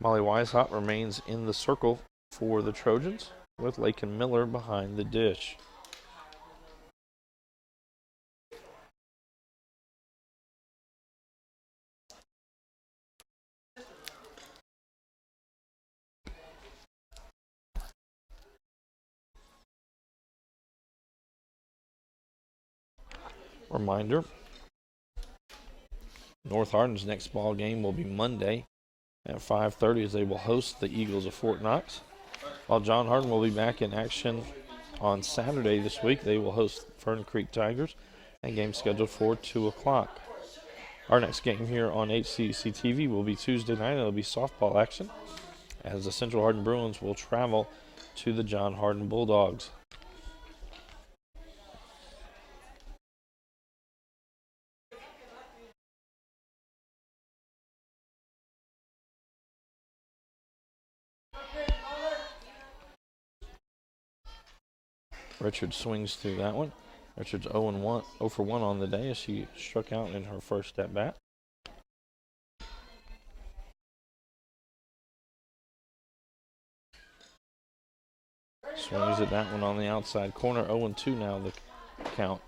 Molly Weishaupt remains in the circle for the Trojans, with Lakin Miller behind the dish. Reminder, North Hardin's next ball game will be Monday at 5:30 as they will host the Eagles of Fort Knox. While John Hardin will be back in action on Saturday this week, they will host Fern Creek Tigers, and game scheduled for 2 o'clock. Our next game here on HCEC-TV will be Tuesday night. It'll be softball action as the Central Hardin Bruins will travel to the John Hardin Bulldogs. Richards swings through that one. Richards 0 for 1 on the day as she struck out in her first at bat. Swings at that one on the outside corner. 0-2 now the count.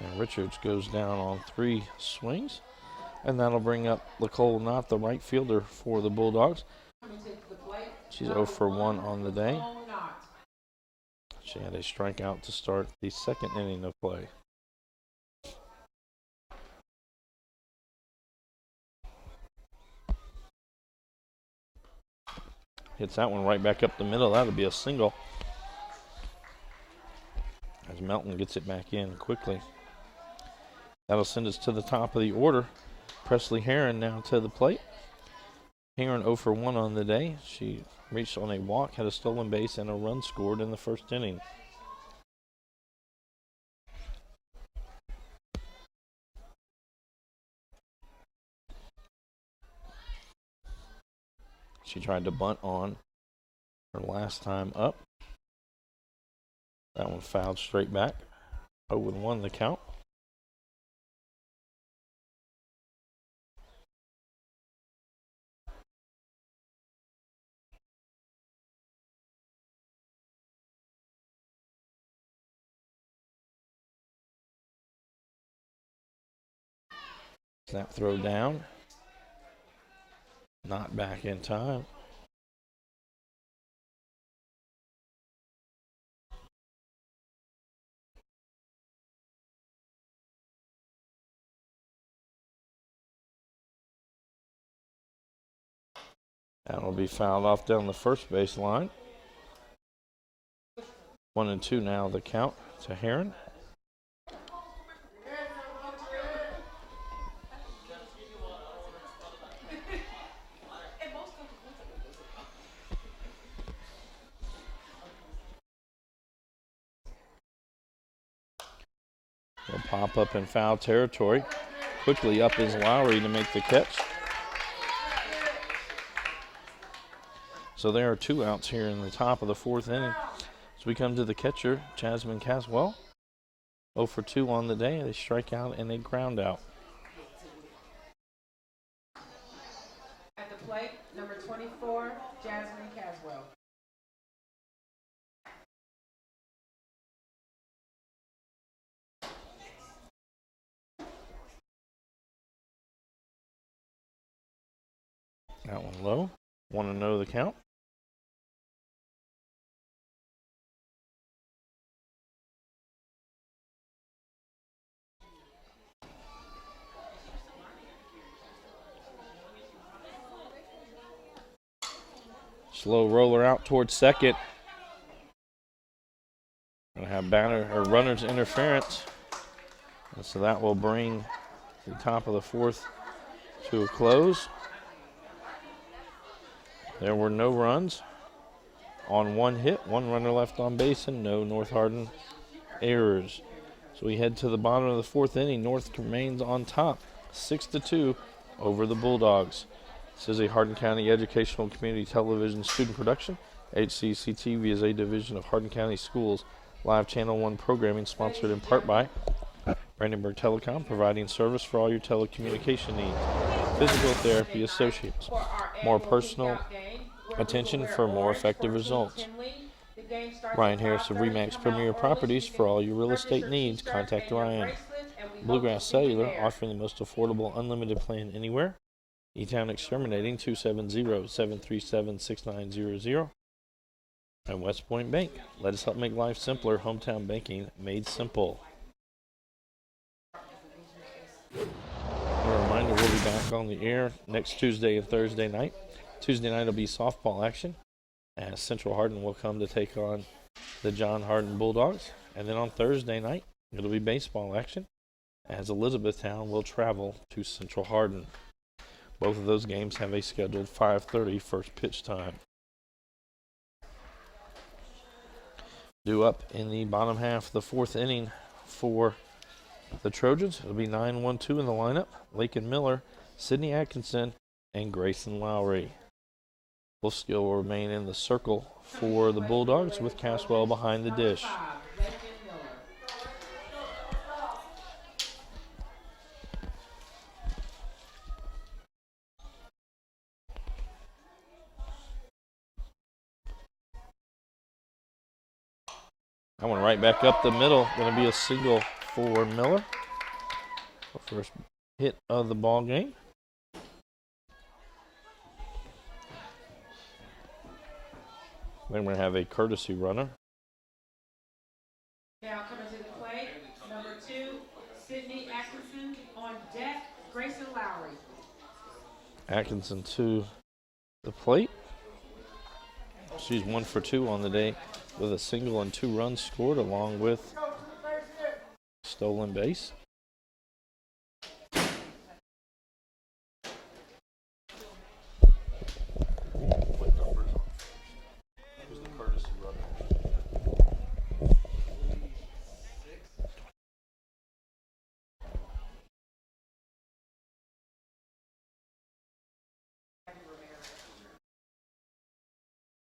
And Richards goes down on 3 swings. And that'll bring up Nicole Knott, the right fielder for the Bulldogs. She's 0 for 1 on the day. She had a strikeout to start the 2nd inning of play. Hits that one right back up the middle. That'll be a single as Melton gets it back in quickly. That'll send us to the top of the order. Presley Heron now to the plate. Heron 0 for 1 on the day. She reached on a walk, had a stolen base, and a run scored in the 1st inning. She tried to bunt on her last time up. That one fouled straight back. 0-1 the count. Snap throw down. Not back in time. That will be fouled off down the first baseline. 1-2 now the count to Hardin. He'll pop up in foul territory. Quickly up is Lowry to make the catch. So there are 2 outs here in the top of the 4th inning. As we come to the catcher, Jasmine Caswell. 0 for 2 on the day. They strike out and they ground out. At the plate, number 24, Jasmine Caswell. That one low. 1-0 the count. Slow roller out towards second. Gonna have runner's interference. And so that will bring the top of the 4th to a close. There were no runs on 1 hit, 1 runner left on base, and no North Hardin errors. So we head to the bottom of the 4th inning. North remains on top, 6-2 over the Bulldogs. This is a Hardin County Educational Community Television student production. HCEC-TV is a division of Hardin County Schools. Live Channel 1 programming sponsored in part by Brandenburg Telecom, providing service for all your telecommunication needs. Physical Therapy Associates. More personal attention for more effective results. Ryan Harris of Remax Premier Properties. For all your real estate needs, contact Ryan. Bluegrass Cellular, offering the most affordable unlimited plan anywhere. E-Town Exterminating, 270-737-6900. And West Point Bank. Let us help make life simpler. Hometown banking made simple. A reminder, we'll be back on the air next Tuesday and Thursday night. Tuesday night will be softball action, as Central Hardin will come to take on the John Hardin Bulldogs. And then on Thursday night, it'll be baseball action, as Elizabethtown will travel to Central Hardin. Both of those games have a scheduled 5:30 first pitch time. Due up in the bottom half of the 4th inning for the Trojans. It'll be 9-1-2 in the lineup. Lakin Miller, Sydney Atkinson, and Grayson Lowry. Wolfskill will remain in the circle for the Bulldogs with Caswell behind the dish. That one right back up the middle. Going to be a single for Miller. The first hit of the ball game. Then we're going to have a courtesy runner. Now coming to the plate, number 2, Sydney Atkinson. On deck, Grayson Lowry. Atkinson to the plate. She's 1 for 2 on the day with a single and 2 runs scored, along with stolen base.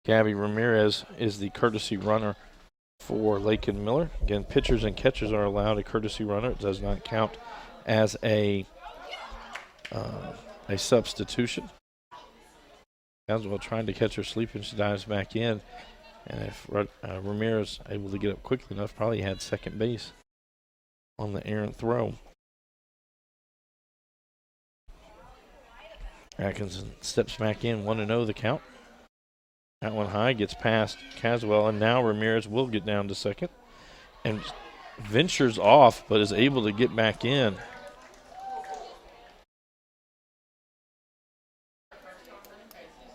Gabby Ramirez is the courtesy runner for Lakin Miller. Again, pitchers and catchers are allowed a courtesy runner. It does not count as a substitution. Caswell trying to catch her sleeping, she dives back in. And if Ramirez able to get up quickly enough, probably had second base on the errant throw. Atkinson steps back in, 1-0 the count. That one high, gets past Caswell, and now Ramirez will get down to second and ventures off, but is able to get back in.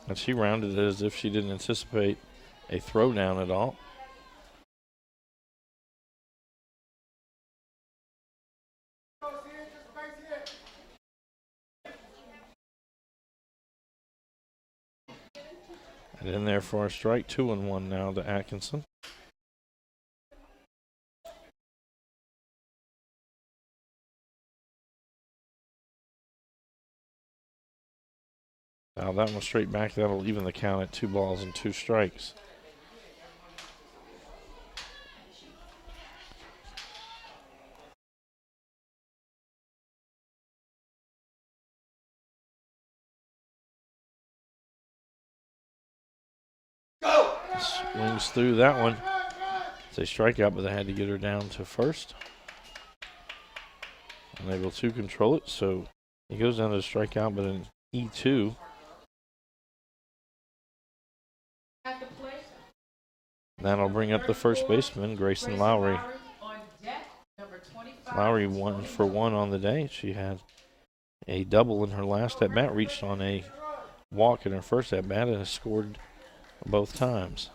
And she rounded it as if she didn't anticipate a throwdown at all. And in there for a strike, 2-1 now to Atkinson. Now that one straight back, that'll even the count at 2 balls and 2 strikes. Swings through that one. It's a strikeout, but they had to get her down to first. Unable to control it, so he goes down to a strikeout, but an E2. That'll bring up the first baseman, Grayson Lowry. Lowry 1 for 1 on the day. She had a double in her last at bat, reached on a walk in her first at bat, and has scored both times.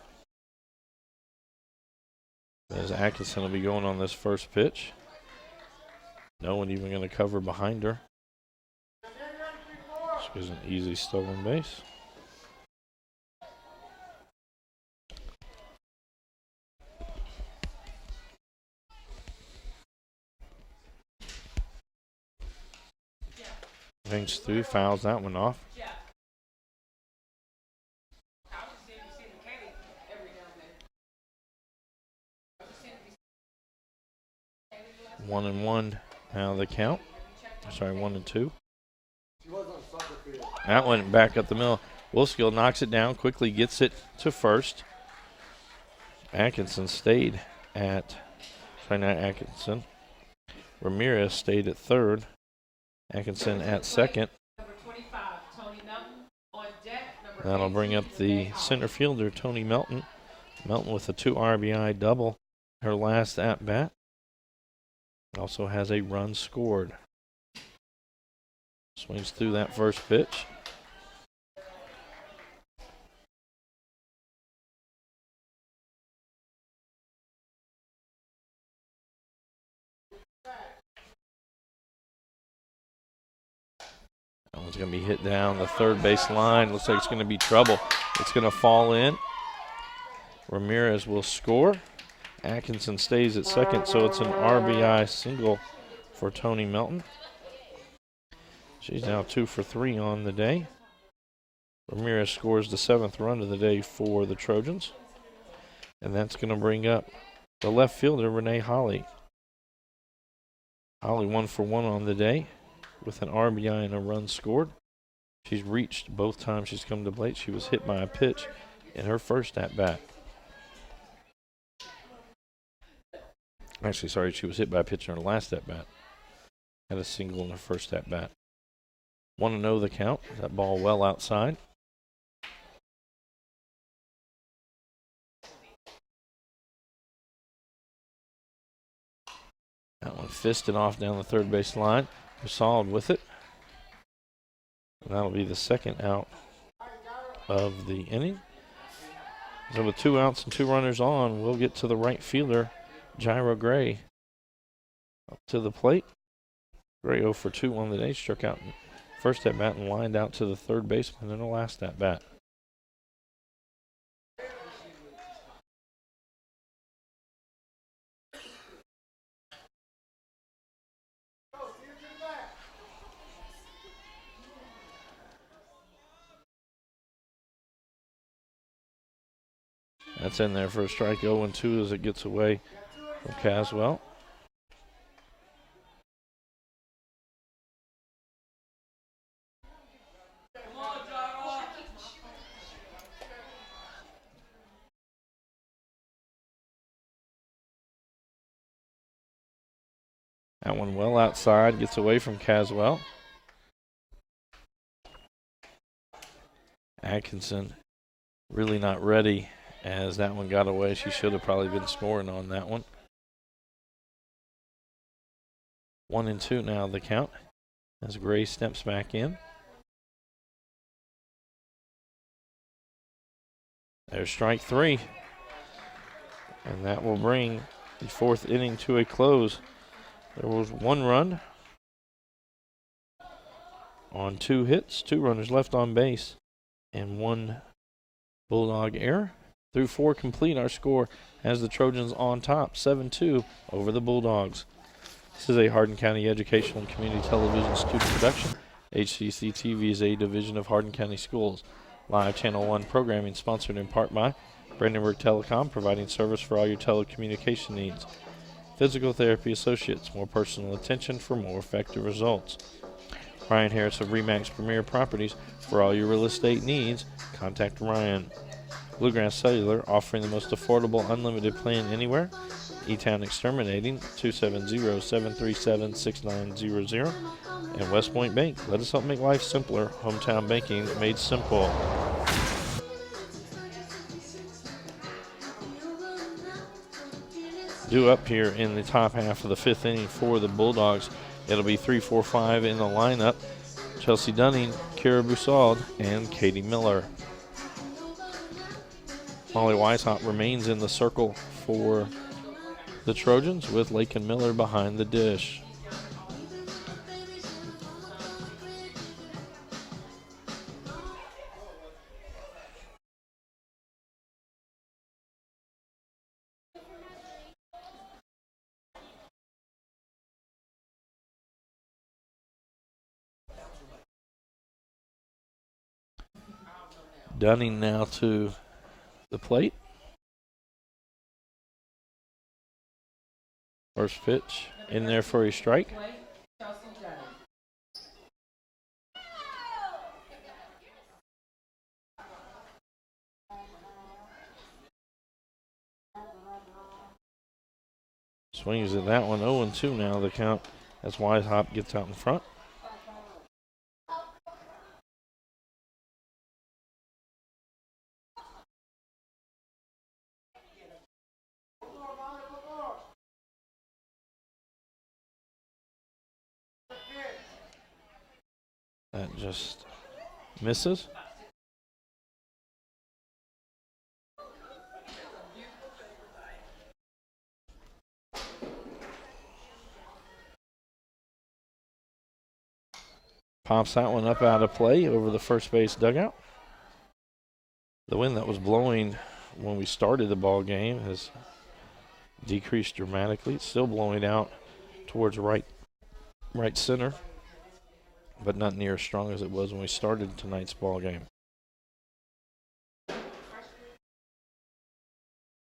As Atkinson will be going on this first pitch. No one even going to cover behind her. She gives an easy stolen base. Ranks through, fouls that one off. 1-1 now the count. Sorry, 1-2. That went back up the middle. Wolskill knocks it down, quickly gets it to first. Atkinson stayed at, sorry, not Atkinson. Ramirez stayed at third. Atkinson at second. That'll bring up the center fielder, Tony Melton. Melton with a 2 RBI double her last at bat. Also has a run scored. Swings through that first pitch. That one's going to be hit down the third base line. Looks like it's going to be trouble. It's going to fall in. Ramirez will score. Atkinson stays at second, so it's an RBI single for Tony Melton. She's now 2 for 3 on the day. Ramirez scores the 7th run of the day for the Trojans. And that's going to bring up the left fielder, Renee Holly. Holly 1 for 1 on the day with an RBI and a run scored. She's reached both times she's come to plate. She was hit by a pitch in her first at-bat. Actually, sorry, she was hit by a pitch in her last at-bat. Had a single in her first at-bat. 1-0 the count. That ball well outside. That one fisted off down the third base line. Solid with it. And that'll be the second out of the inning. So with 2 outs and 2 runners on, we'll get to the right fielder, Gyra Gray, up to the plate. Gray 0 for 2 on the day. Struck out in first at bat and lined out to the third baseman in the last at bat. That's in there for a strike. 0-2 as it gets away from Caswell. That one well outside, gets away from Caswell. Atkinson really not ready as that one got away. She should have probably been scoring on that one. 1-2 now the count as Gray steps back in. There's strike three. And that will bring the fourth inning to a close. There was one run on 2 hits, 2 runners left on base, and 1 Bulldog error. Through 4 complete, our score has the Trojans on top, 7-2 over the Bulldogs. This is a Hardin County Educational and Community Television student production. HCEC-TV is a division of Hardin County Schools. Live Channel 1 programming sponsored in part by Brandenburg Telecom, providing service for all your telecommunication needs. Physical Therapy Associates, more personal attention for more effective results. Ryan Harris of Remax Premier Properties, for all your real estate needs, contact Ryan. Bluegrass Cellular, offering the most affordable unlimited plan anywhere. E-Town Exterminating, 270-737-6900. And West Point Bank, let us help make life simpler. Hometown banking made simple. Due up here in the top half of the 5th inning for the Bulldogs. It'll be 3-4-5 in the lineup. Chelsea Dunning, Kira Broussard, and Katie Miller. Molly Weishaupt remains in the circle for the Trojans with Lakin Miller behind the dish. Dunning now to the plate. First pitch in there for a strike. Swings at that one, 0-2 now the count as Weishaupt gets out in front. That just misses. Pops that one up out of play over the first base dugout. The wind that was blowing when we started the ball game has decreased dramatically. It's still blowing out towards right center, but not near as strong as it was when we started tonight's ball game.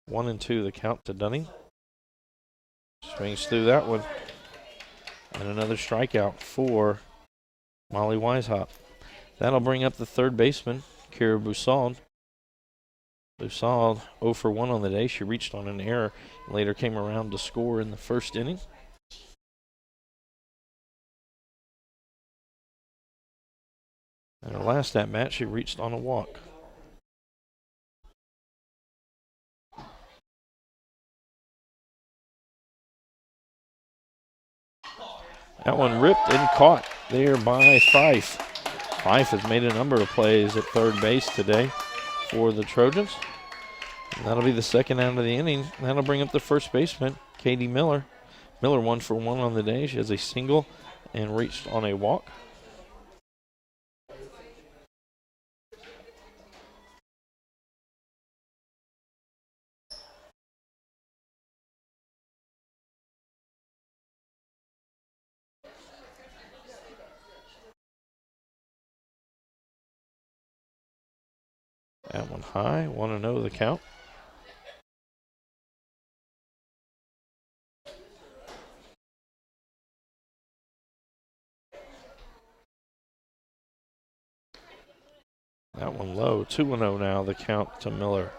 1-2 the count to Dunning. Swings through that one. And another strikeout for Molly Weishaupt. That'll bring up the third baseman, Kira Broussard. Broussard 0 for 1 on the day. She reached on an error and later came around to score in the first inning. And her last at bat, she reached on a walk. That one ripped and caught there by Fife. Fife has made a number of plays at third base today for the Trojans. And that'll be the second out of the inning. That'll bring up the first baseman, Katie Miller. Miller 1 for 1 on the day. She has a single and reached on a walk. That one high, 1-0 the count. That one low, 2-0 now the count to Miller.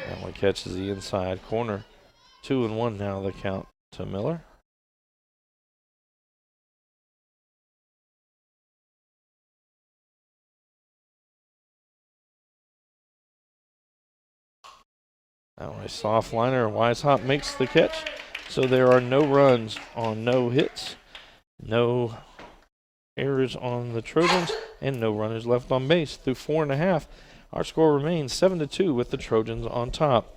That one catches the inside corner. 2-1 now the count to Miller. That one a soft liner. Weishaupt makes the catch. So there are no runs on no hits, no errors on the Trojans, and no runners left on base. Through 4.5, our score remains 7-2 with the Trojans on top.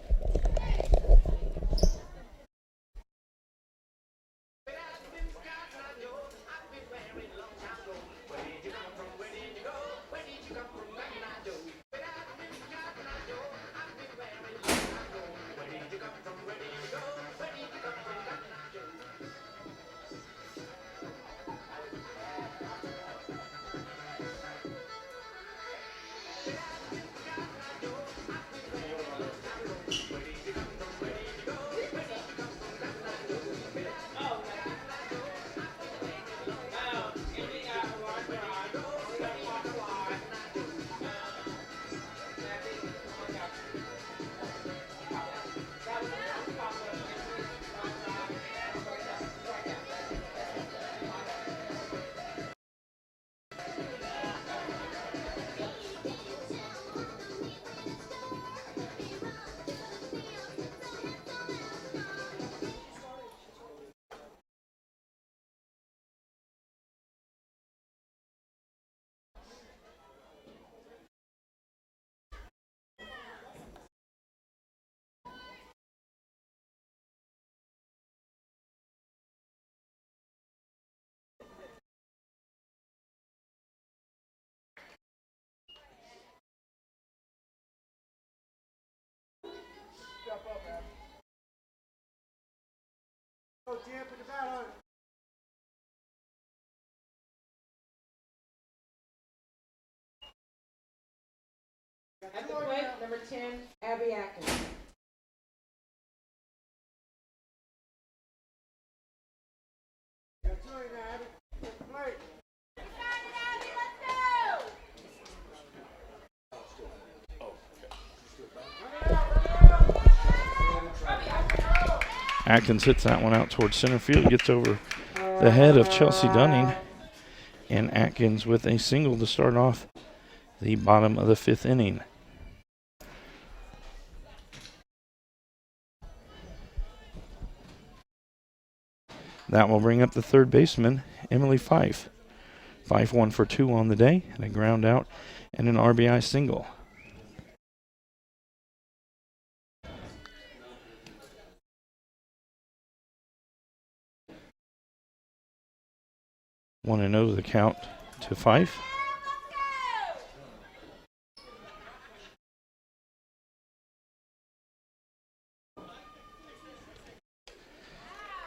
At the plate, number 10, Abby Atkins. Atkins hits that one out towards center field, gets over the head of Chelsea Dunning, and Atkins with a single to start off the bottom of the 5th inning. That will bring up the third baseman, Emily Fife. Fife 1 for 2 on the day, and a ground out and an RBI single. One and 0 the count to Fife.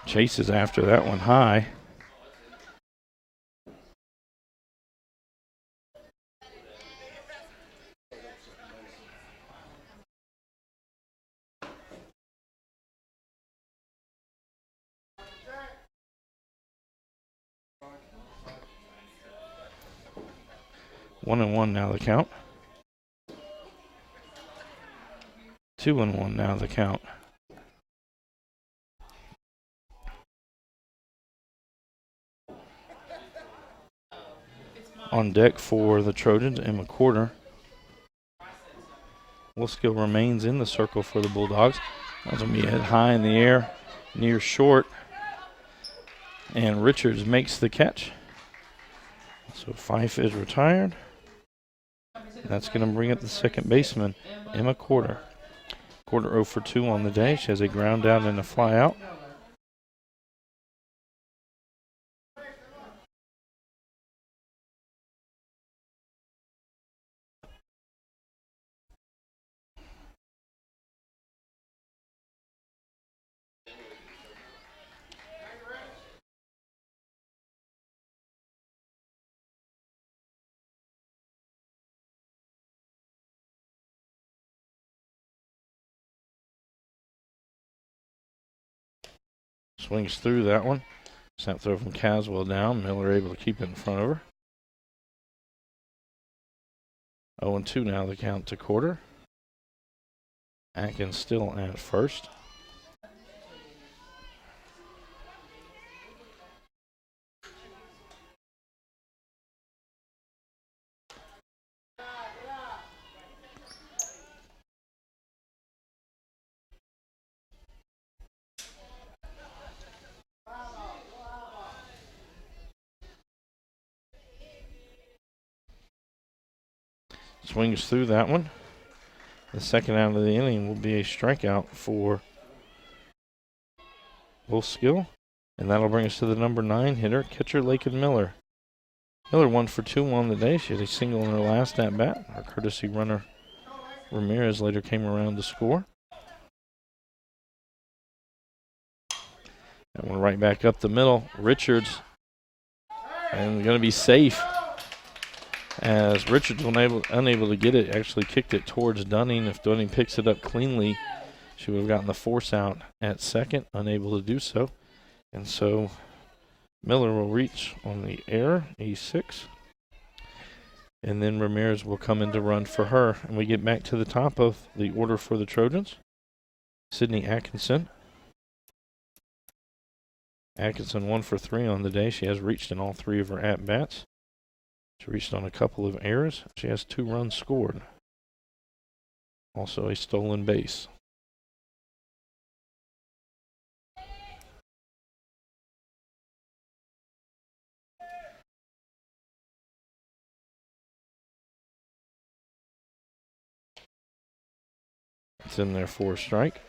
Chases after that one high. One and 1 now the count. 2 and 1 now the count. On deck for the Trojans, Emma Corder. Wolskill remains in the circle for the Bulldogs. That's going to be hit high in the air, near short. And Richards makes the catch. So Fife is retired. That's going to bring up the second baseman, Emma Corder. Corder 0 for 2 on the day. She has a ground out and a fly out. Swings through that one. Snap throw from Caswell down. Miller able to keep it in front of her. 0-2 now the count to Corder. Atkins still at first. Swings through that one. The second out of the inning will be a strikeout for Wolfskill. And that'll bring us to the number 9 hitter, catcher Lakin Miller. Miller 1 for 2 on the day. She had a single in her last at bat. Our courtesy runner Ramirez later came around to score. That one right back up the middle. Richards, and going to be safe as Richards unable to get it, actually kicked it towards Dunning. If Dunning picks it up cleanly, she would have gotten the force out at second, unable to do so. And so Miller will reach on the error, E6. And then Ramirez will come in to run for her. And we get back to the top of the order for the Trojans. Sydney Atkinson. Atkinson 1 for 3 on the day. She has reached in all 3 of her at-bats. She reached on a couple of errors. She has 2 runs scored. Also a stolen base. It's in there for a strike.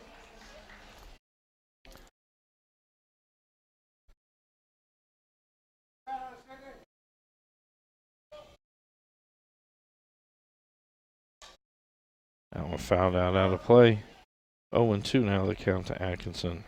That one fouled out of play. 0-2 now the count to Atkinson.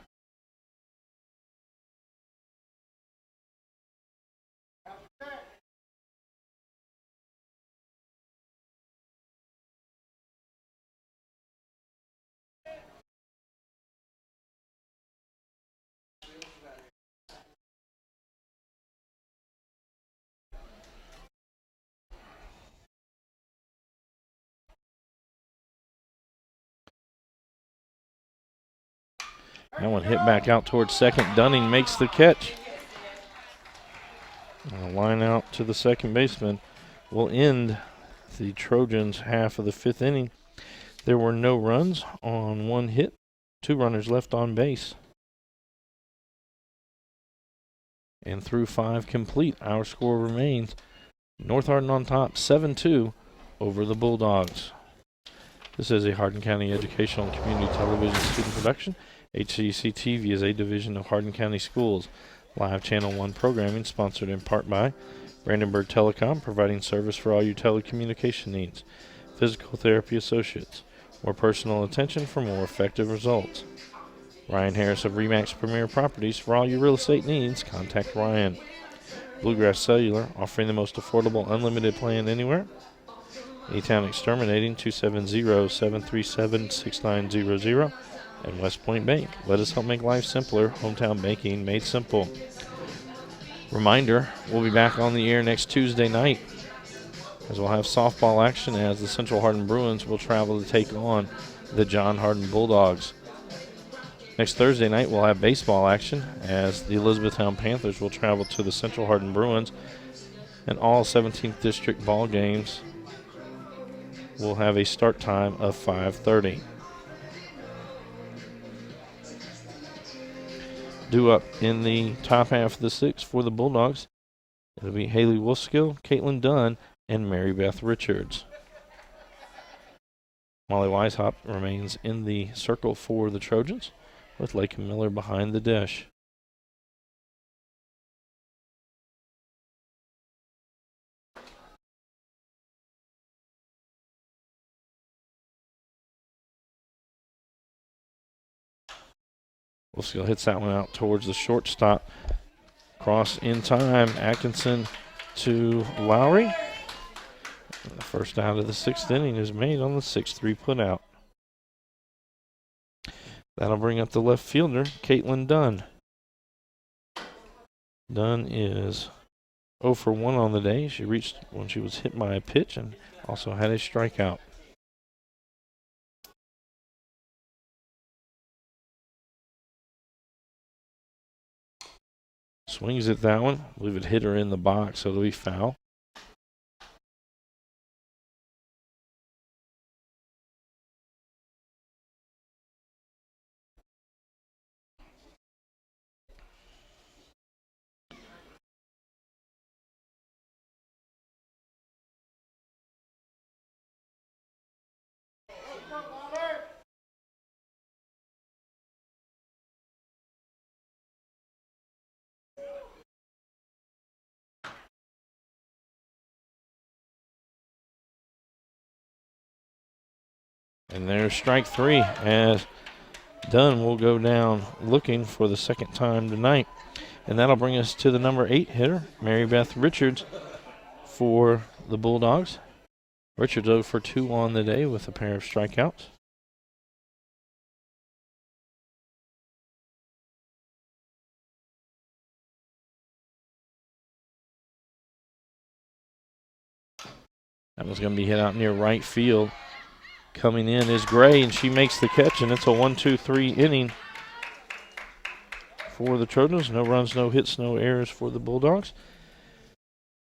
That one hit back out towards second. Dunning makes the catch. And a line out to the second baseman will end the Trojans' half of the 5th inning. There were no runs on 1 hit, 2 runners left on base. And through 5 complete, our score remains North Hardin on top, 7-2 over the Bulldogs. This is a Hardin County Educational and Community Television student production. HCEC-TV is a division of Hardin County Schools. Live Channel 1 programming sponsored in part by Brandenburg Telecom, providing service for all your telecommunication needs. Physical Therapy Associates, more personal attention for more effective results. Ryan Harris of Remax Premier Properties, for all your real estate needs, contact Ryan. Bluegrass Cellular, offering the most affordable unlimited plan anywhere. A-Town Exterminating, 270-737-6900. And West Point Bank. Let us help make life simpler. Hometown banking made simple. Reminder, we'll be back on the air next Tuesday night as we'll have softball action as the Central Hardin Bruins will travel to take on the John Hardin Bulldogs. Next Thursday night, we'll have baseball action as the Elizabethtown Panthers will travel to the Central Hardin Bruins. And all 17th District ball games will have a start time of 5:30. Due up in the top half of the 6th for the Bulldogs, it'll be Haley Wolfskill, Caitlin Dunn, and Mary Beth Richards. Molly Weishaupt remains in the circle for the Trojans, with Lakin Miller behind the dish. Wolfskill hits that one out towards the shortstop. Cross in time. Atkinson to Lowry. And the first out of the 6th inning is made on the 6-3 putout. That'll bring up the left fielder, Caitlin Dunn. Dunn is 0 for 1 on the day. She reached when she was hit by a pitch and also had a strikeout. Swings at that one. I believe it hit her in the box, so it'll be foul. And there's strike three as Dunn will go down looking for the second time tonight. And that'll bring us to the number 8 hitter, Mary Beth Richards, for the Bulldogs. Richards 0 for 2 on the day with a pair of strikeouts. That one's going to be hit out near right field. Coming in is Gray, and she makes the catch, and it's a 1-2-3 inning for the Trojans. No runs, no hits, no errors for the Bulldogs.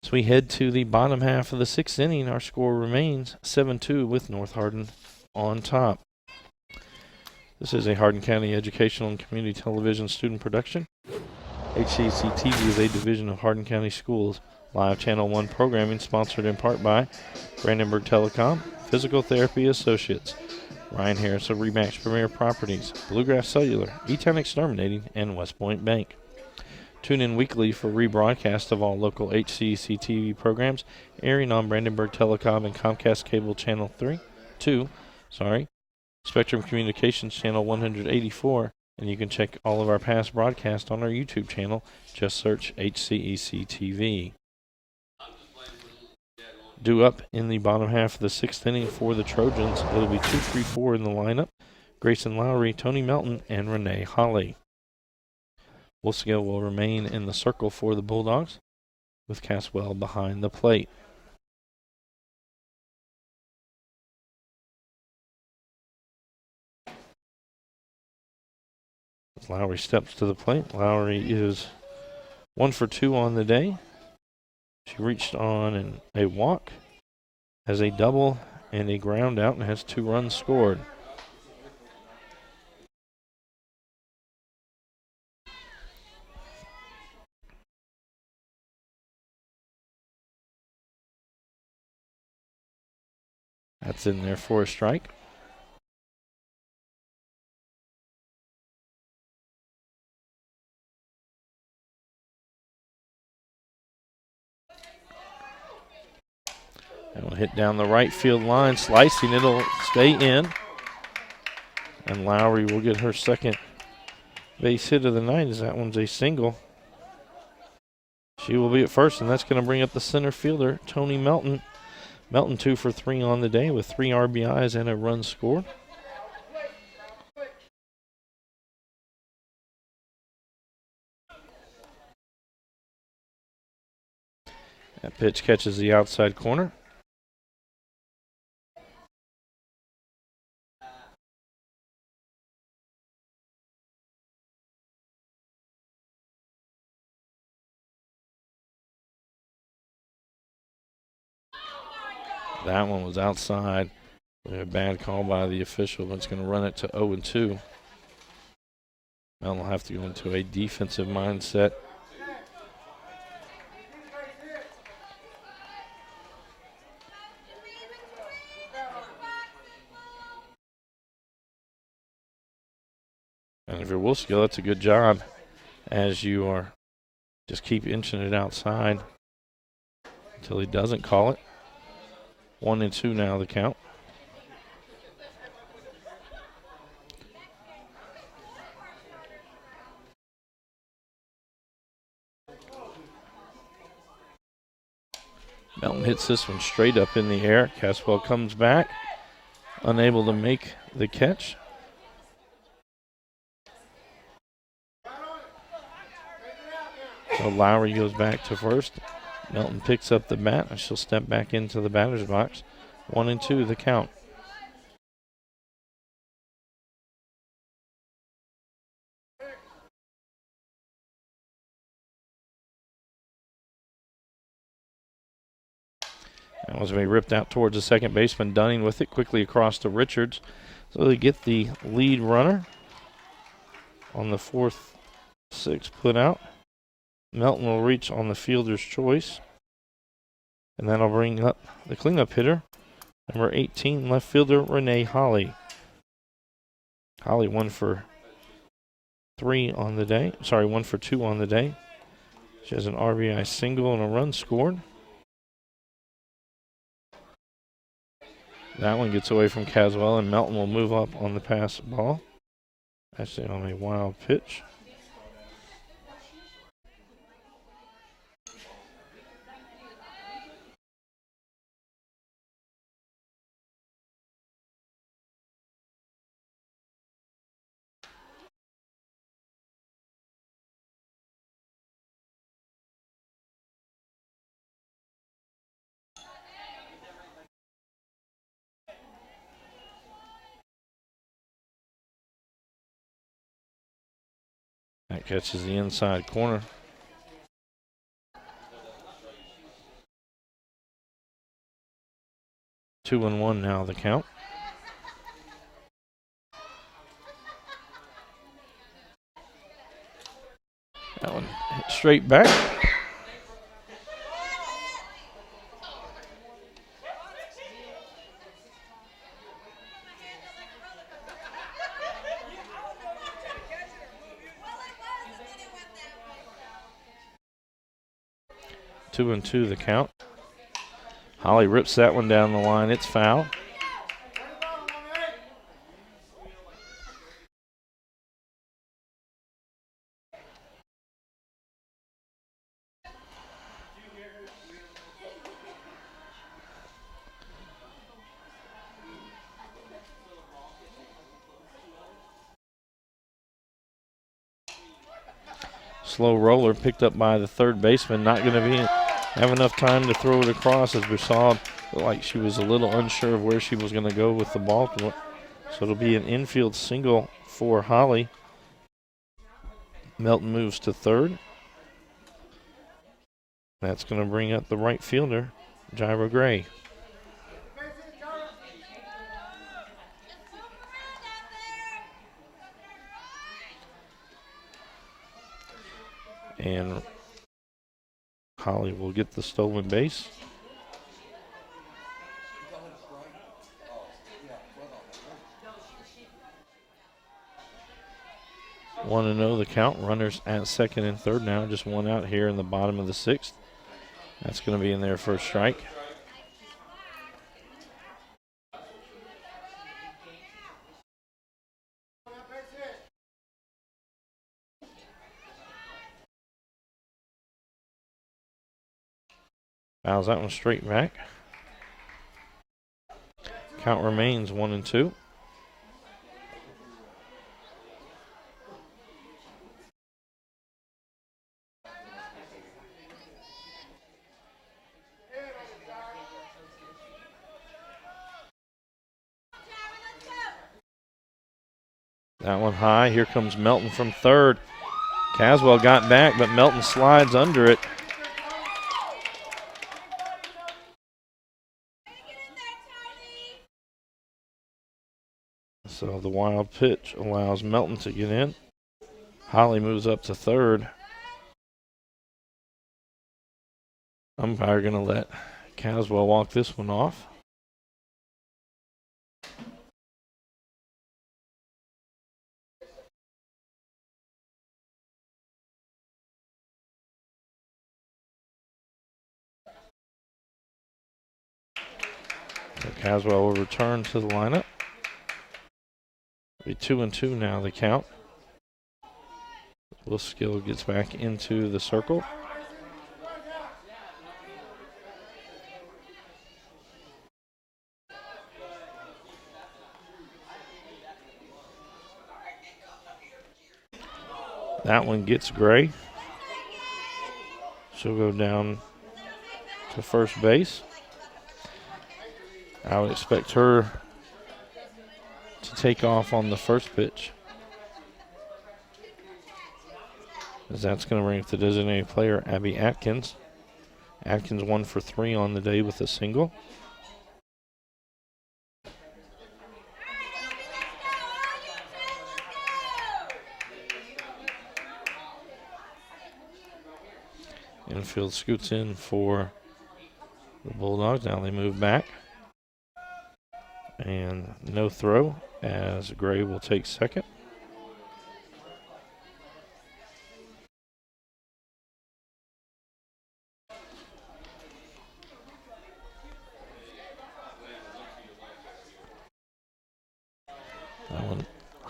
As we head to the bottom half of the 6th inning, our score remains 7-2 with North Hardin on top. This is a Hardin County Educational and Community Television student production. HCEC-TV is a division of Hardin County Schools. Live Channel 1 programming sponsored in part by Brandenburg Telecom, Physical Therapy Associates, Ryan Harris of Remax Premier Properties, Bluegrass Cellular, E-Town Exterminating, and West Point Bank. Tune in weekly for rebroadcast of all local HCEC-TV programs airing on Brandenburg Telecom and Comcast Cable Channel 2, Spectrum Communications Channel 184, and you can check all of our past broadcasts on our YouTube channel. Just search HCEC-TV. Due up in the bottom half of the 6th inning for the Trojans, it'll be 2-3-4 in the lineup. Grayson Lowry, Tony Melton, and Renee Holly. Wolfsgale will remain in the circle for the Bulldogs, with Caswell behind the plate. As Lowry steps to the plate, Lowry is 1 for 2 on the day. She reached on a walk, has a double and a ground out, and has 2 runs scored. That's in there for a strike. That will hit down the right field line, slicing. It'll stay in. And Lowry will get her second base hit of the night as that one's a single. She will be at first, and that's going to bring up the center fielder, Tony Melton. Melton 2 for 3 on the day with 3 RBIs and a run scored. That pitch catches the outside corner. That one was outside. A bad call by the official, but it's going to run it to 0-2. Melton will have to go into a defensive mindset. And if you're Wolfsgale, that's a good job as you are just keep inching it outside until he doesn't call it. 1-2 now the count. Melton hits this one straight up in the air. Caswell comes back, unable to make the catch. So Lowry goes back to first. Melton picks up the bat, and she'll step back into the batter's box. 1-2 the count. That was going to be ripped out towards the second baseman. Dunning with it quickly across to Richards. So they get the lead runner on the 4th-6 put out. Melton will reach on the fielder's choice. And that'll bring up the cleanup hitter, number 18, left fielder Renee Holly. Holly 1 for 3 on the day. 1 for 2 on the day. She has an RBI single and a run scored. That one gets away from Caswell, and Melton will move up on the pass ball. Actually on a wild pitch. That catches the inside corner. Two and one now the count. That one hit straight back. Two and two the count. Holly rips that one down the line. It's foul. Slow roller picked up by the third baseman. Not going to have enough time to throw it across, as Broussard looked like she was a little unsure of where she was going to go with the ball. So it'll be an infield single for Holly. Melton moves to third. That's going to bring up the right fielder, Gyra Gray. And Holly will get the stolen base. One and 0 the count. Runners at second and third now. Just one out here in the bottom of the sixth. That's going to be in there for a strike. Fouls that one straight back. Count remains 1 and 2. That one high. Here comes Melton from third. Caswell got back, but Melton slides under it. So the wild pitch allows Melton to get in. Holly moves up to third. Umpire going to let Caswell walk this one off. So Caswell will return to the lineup. It'll be 2 and 2 now the count. Wilskill gets back into the circle. That one gets Gray. She'll go down to first base. I would expect her to take off on the first pitch, as that's going to bring up the designated player, Abby Atkins. Atkins 1 for 3 on the day with a single. Infield scoots in for the Bulldogs. Now they move back. And no throw, as Gray will take second.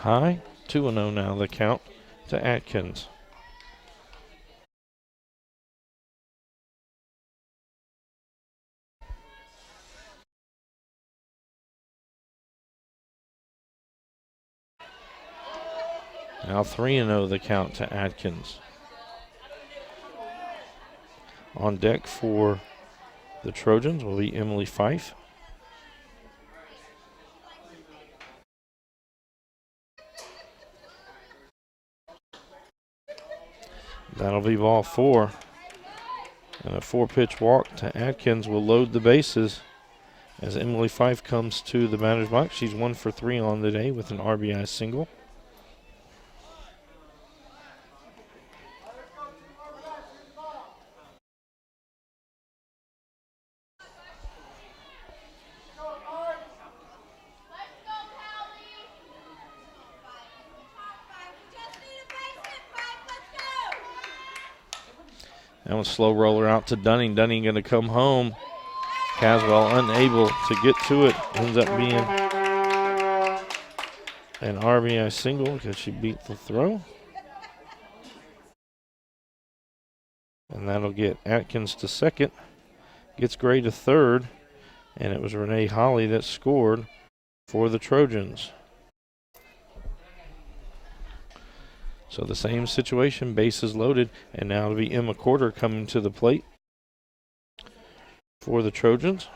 high. 2-0 now the count to Atkins. Now 3-0 the count to Atkins. On deck for the Trojans will be Emily Fife. That'll be ball 4. And a 4-pitch walk to Atkins will load the bases as Emily Fife comes to the batter's box. She's 1 for 3 on the day with an RBI single. That was slow roller out to Dunning. Dunning going to come home. Caswell unable to get to it. Ends up being an RBI single because she beat the throw. And that'll get Atkins to second. Gets Gray to third. And it was Renee Holly that scored for the Trojans. So the same situation, bases loaded, and now it'll be Emma Corder coming to the plate for the Trojans.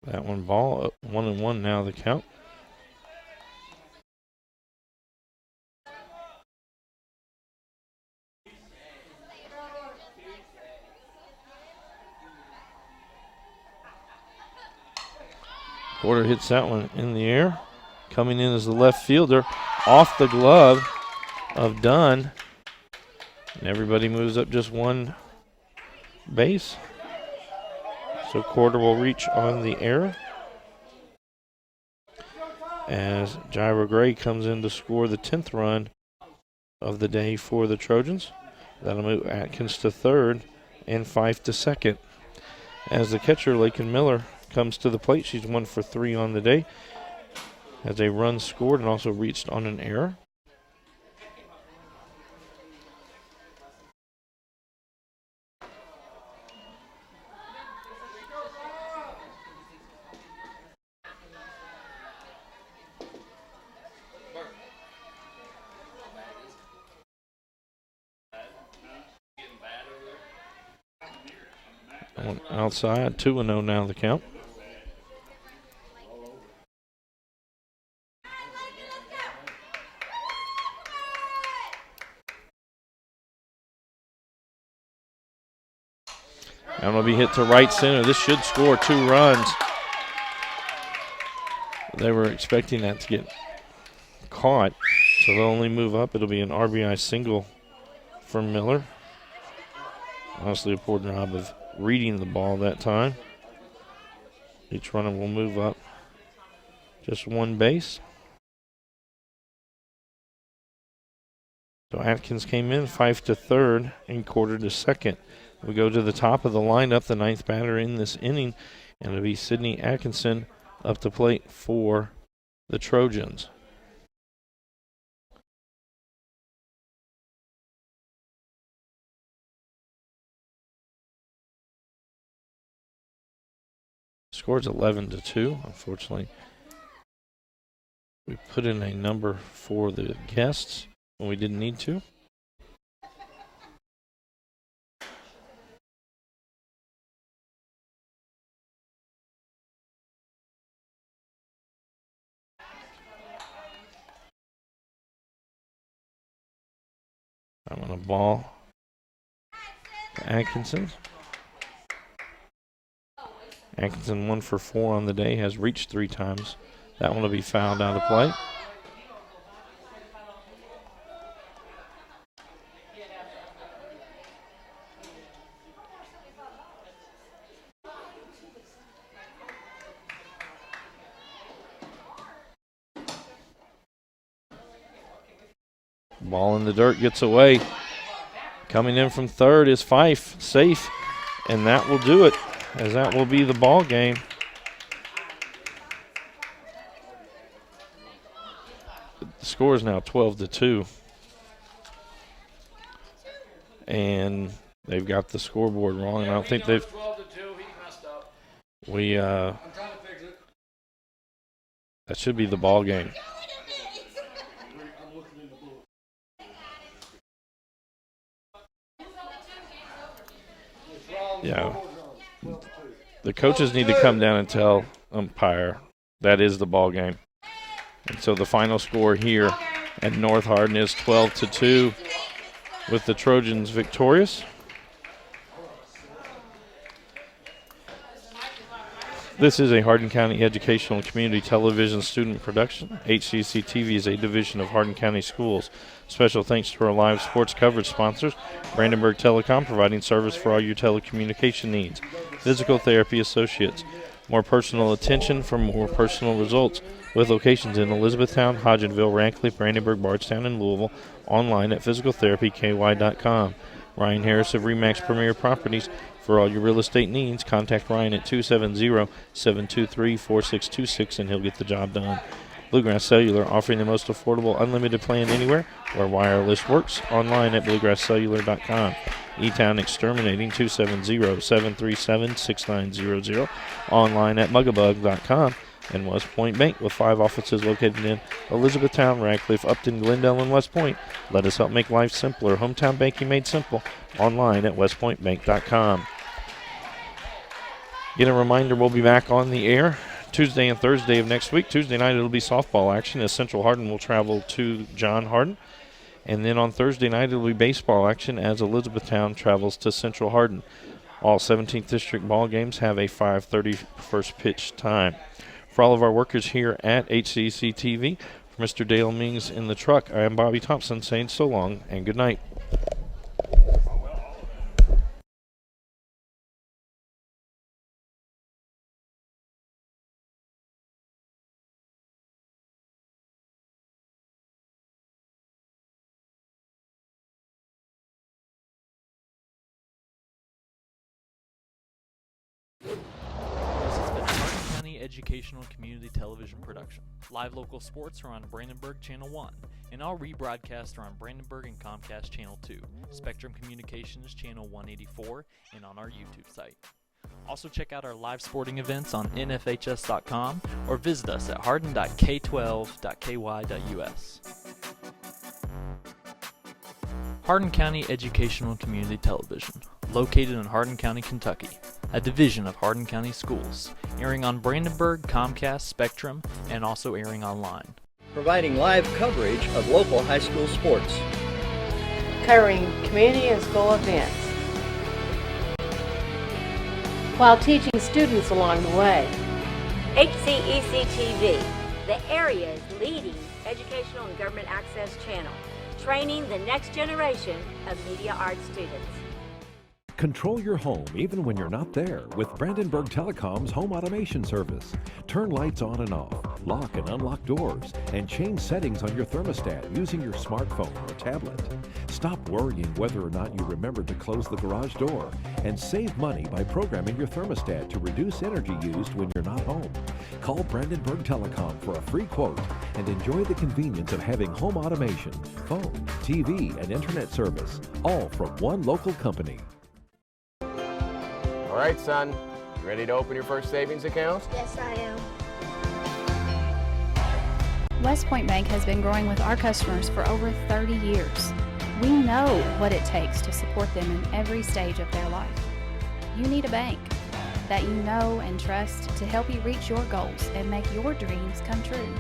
That one ball up 1-1 now the count. Porter hits that one in the air. Coming in as the left fielder off the glove of Dunn. And everybody moves up just one base. So Corder will reach on the air as Jira Gray comes in to score the 10th run of the day for the Trojans. That'll move Atkins to third and Fife to second. As the catcher, Lakin Miller, comes to the plate, she's 1 for 3 on the day. Has a run scored and also reached on an error. Outside, 2-0 now the count. And will be hit to right center. This should score 2 runs. They were expecting that to get caught, so they'll only move up. It'll be an RBI single for Miller. Honestly, a poor job of reading the ball that time. Each runner will move up just one base. So Atkins came in, Fife to third and Corder to second. We go to the top of the lineup, the 9th batter in this inning, and it'll be Sydney Atkinson up to plate for the Trojans. Score's 11-2. Unfortunately, we put in a number for the guests when we didn't need to. I'm on a ball to Atkinson. Atkinson 1 for 4 on the day, has reached 3 times. That one will be fouled out of play. Ball in the dirt gets away. Coming in from third is Fife, safe, and that will do it, as that will be the ball game. The score is now 12-2. And they've got the scoreboard wrong. And I don't think they've. 12-2. He messed up. I'm trying to fix it. That should be the ball game. Yeah. The coaches need to come down and tell umpire that is the ball game. And so the final score here at North Hardin is 12-2 with the Trojans victorious. This is a Hardin County Educational and Community Television student production. HCEC-TV is a division of Hardin County Schools. Special thanks to our live sports coverage sponsors, Brandenburg Telecom, providing service for all your telecommunication needs. Physical Therapy Associates, more personal attention for more personal results, with locations in Elizabethtown, Hodgenville, Radcliffe, Brandenburg, Bardstown, and Louisville. Online at physicaltherapyky.com. Ryan Harris of RE/MAX Premier Properties. For all your real estate needs, contact Ryan at 270-723-4626 and he'll get the job done. Bluegrass Cellular, offering the most affordable unlimited plan anywhere where wireless works. Online at bluegrasscellular.com. E-Town Exterminating, 270-737-6900. Online at mugabug.com. And West Point Bank, with 5 offices located in Elizabethtown, Radcliffe, Upton, Glendale, and West Point. Let us help make life simpler. Hometown banking made simple. Online at westpointbank.com. Get a reminder, we'll be back on the air Tuesday and Thursday of next week. Tuesday night it'll be softball action as Central Hardin will travel to John Hardin. And then on Thursday night it'll be baseball action as Elizabethtown travels to Central Hardin. All 17th District ball games have a 5:30 first pitch time. For all of our workers here at HCEC-TV, for Mr. Dale Mings in the truck, I am Bobby Thompson saying so long and good night. Educational Community Television production. Live local sports are on Brandenburg Channel 1, and all rebroadcasts are on Brandenburg and Comcast Channel 2, Spectrum Communications Channel 184, and on our YouTube site. Also check out our live sporting events on nfhs.com or visit us at hardin.k12.ky.us. Hardin County Educational Community Television, located in Hardin County, Kentucky, a division of Hardin County Schools, airing on Brandenburg, Comcast, Spectrum, and also airing online. Providing live coverage of local high school sports. Covering community and school events, while teaching students along the way. HCEC-TV, the area's leading educational and government access channel, training the next generation of media arts students. Control your home even when you're not there with Brandenburg Telecom's home automation service. Turn lights on and off, lock and unlock doors, and change settings on your thermostat using your smartphone or tablet. Stop worrying whether or not you remember to close the garage door, and save money by programming your thermostat to reduce energy used when you're not home. Call Brandenburg Telecom for a free quote and enjoy the convenience of having home automation, phone, TV, and internet service, all from one local company. All right, son, you ready to open your first savings account? Yes, I am. West Point Bank has been growing with our customers for over 30 years. We know what it takes to support them in every stage of their life. You need a bank that you know and trust to help you reach your goals and make your dreams come true.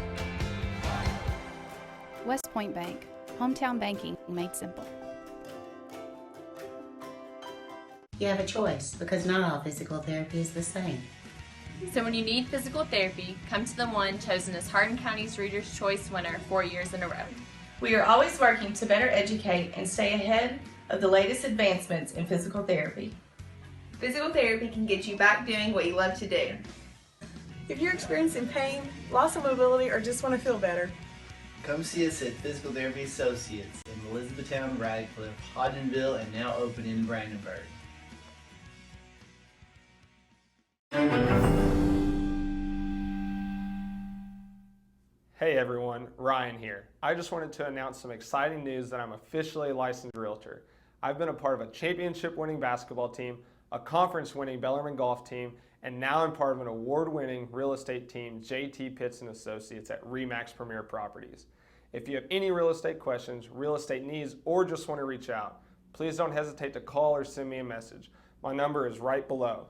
West Point Bank, hometown banking made simple. You have a choice because not all physical therapy is the same. So when you need physical therapy, come to the one chosen as Hardin County's Reader's Choice winner 4 years in a row. We are always working to better educate and stay ahead of the latest advancements in physical therapy. Physical therapy can get you back doing what you love to do. If you're experiencing pain, loss of mobility, or just want to feel better, Come see us at Physical Therapy Associates in Elizabethtown, Radcliffe, Hodgenville, and now open in Brandenburg. Hey everyone, Ryan here. I just wanted to announce some exciting news that I'm officially a licensed realtor. I've been a part of a championship-winning basketball team, a conference-winning Bellarmine golf team, and now I'm part of an award-winning real estate team, JT Pitts & Associates at RE/MAX Premier Properties. If you have any real estate questions, real estate needs, or just want to reach out, please don't hesitate to call or send me a message. My number is right below.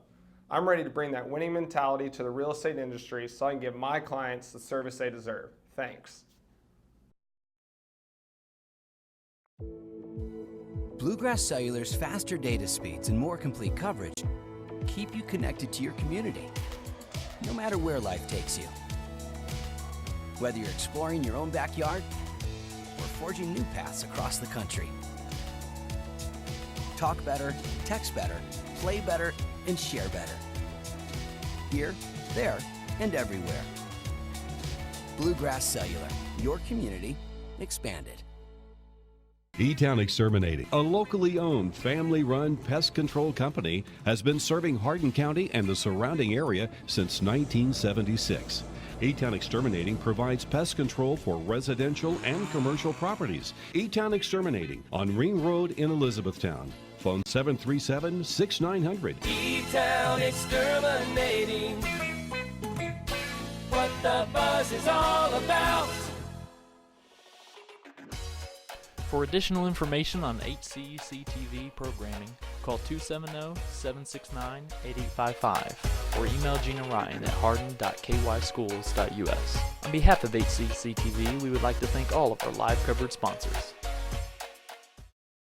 I'm ready to bring that winning mentality to the real estate industry so I can give my clients the service they deserve. Thanks. Bluegrass Cellular's faster data speeds and more complete coverage keep you connected to your community, no matter where life takes you. Whether you're exploring your own backyard or forging new paths across the country. Talk better, text better, play better, and share better. Here, there, and everywhere. Bluegrass Cellular, your community expanded. E-Town Exterminating, a locally owned, family-run pest control company, has been serving Hardin County and the surrounding area since 1976. E-Town Exterminating provides pest control for residential and commercial properties. E-Town Exterminating on Ring Road in Elizabethtown. Phone 737-6900. E-Town Exterminating. What the buzz is all about. For additional information on HCEC-TV programming, call 270-769-8855 or email Gina Ryan at hardin.kyschools.us. On behalf of HCEC-TV, we would like to thank all of our live covered sponsors.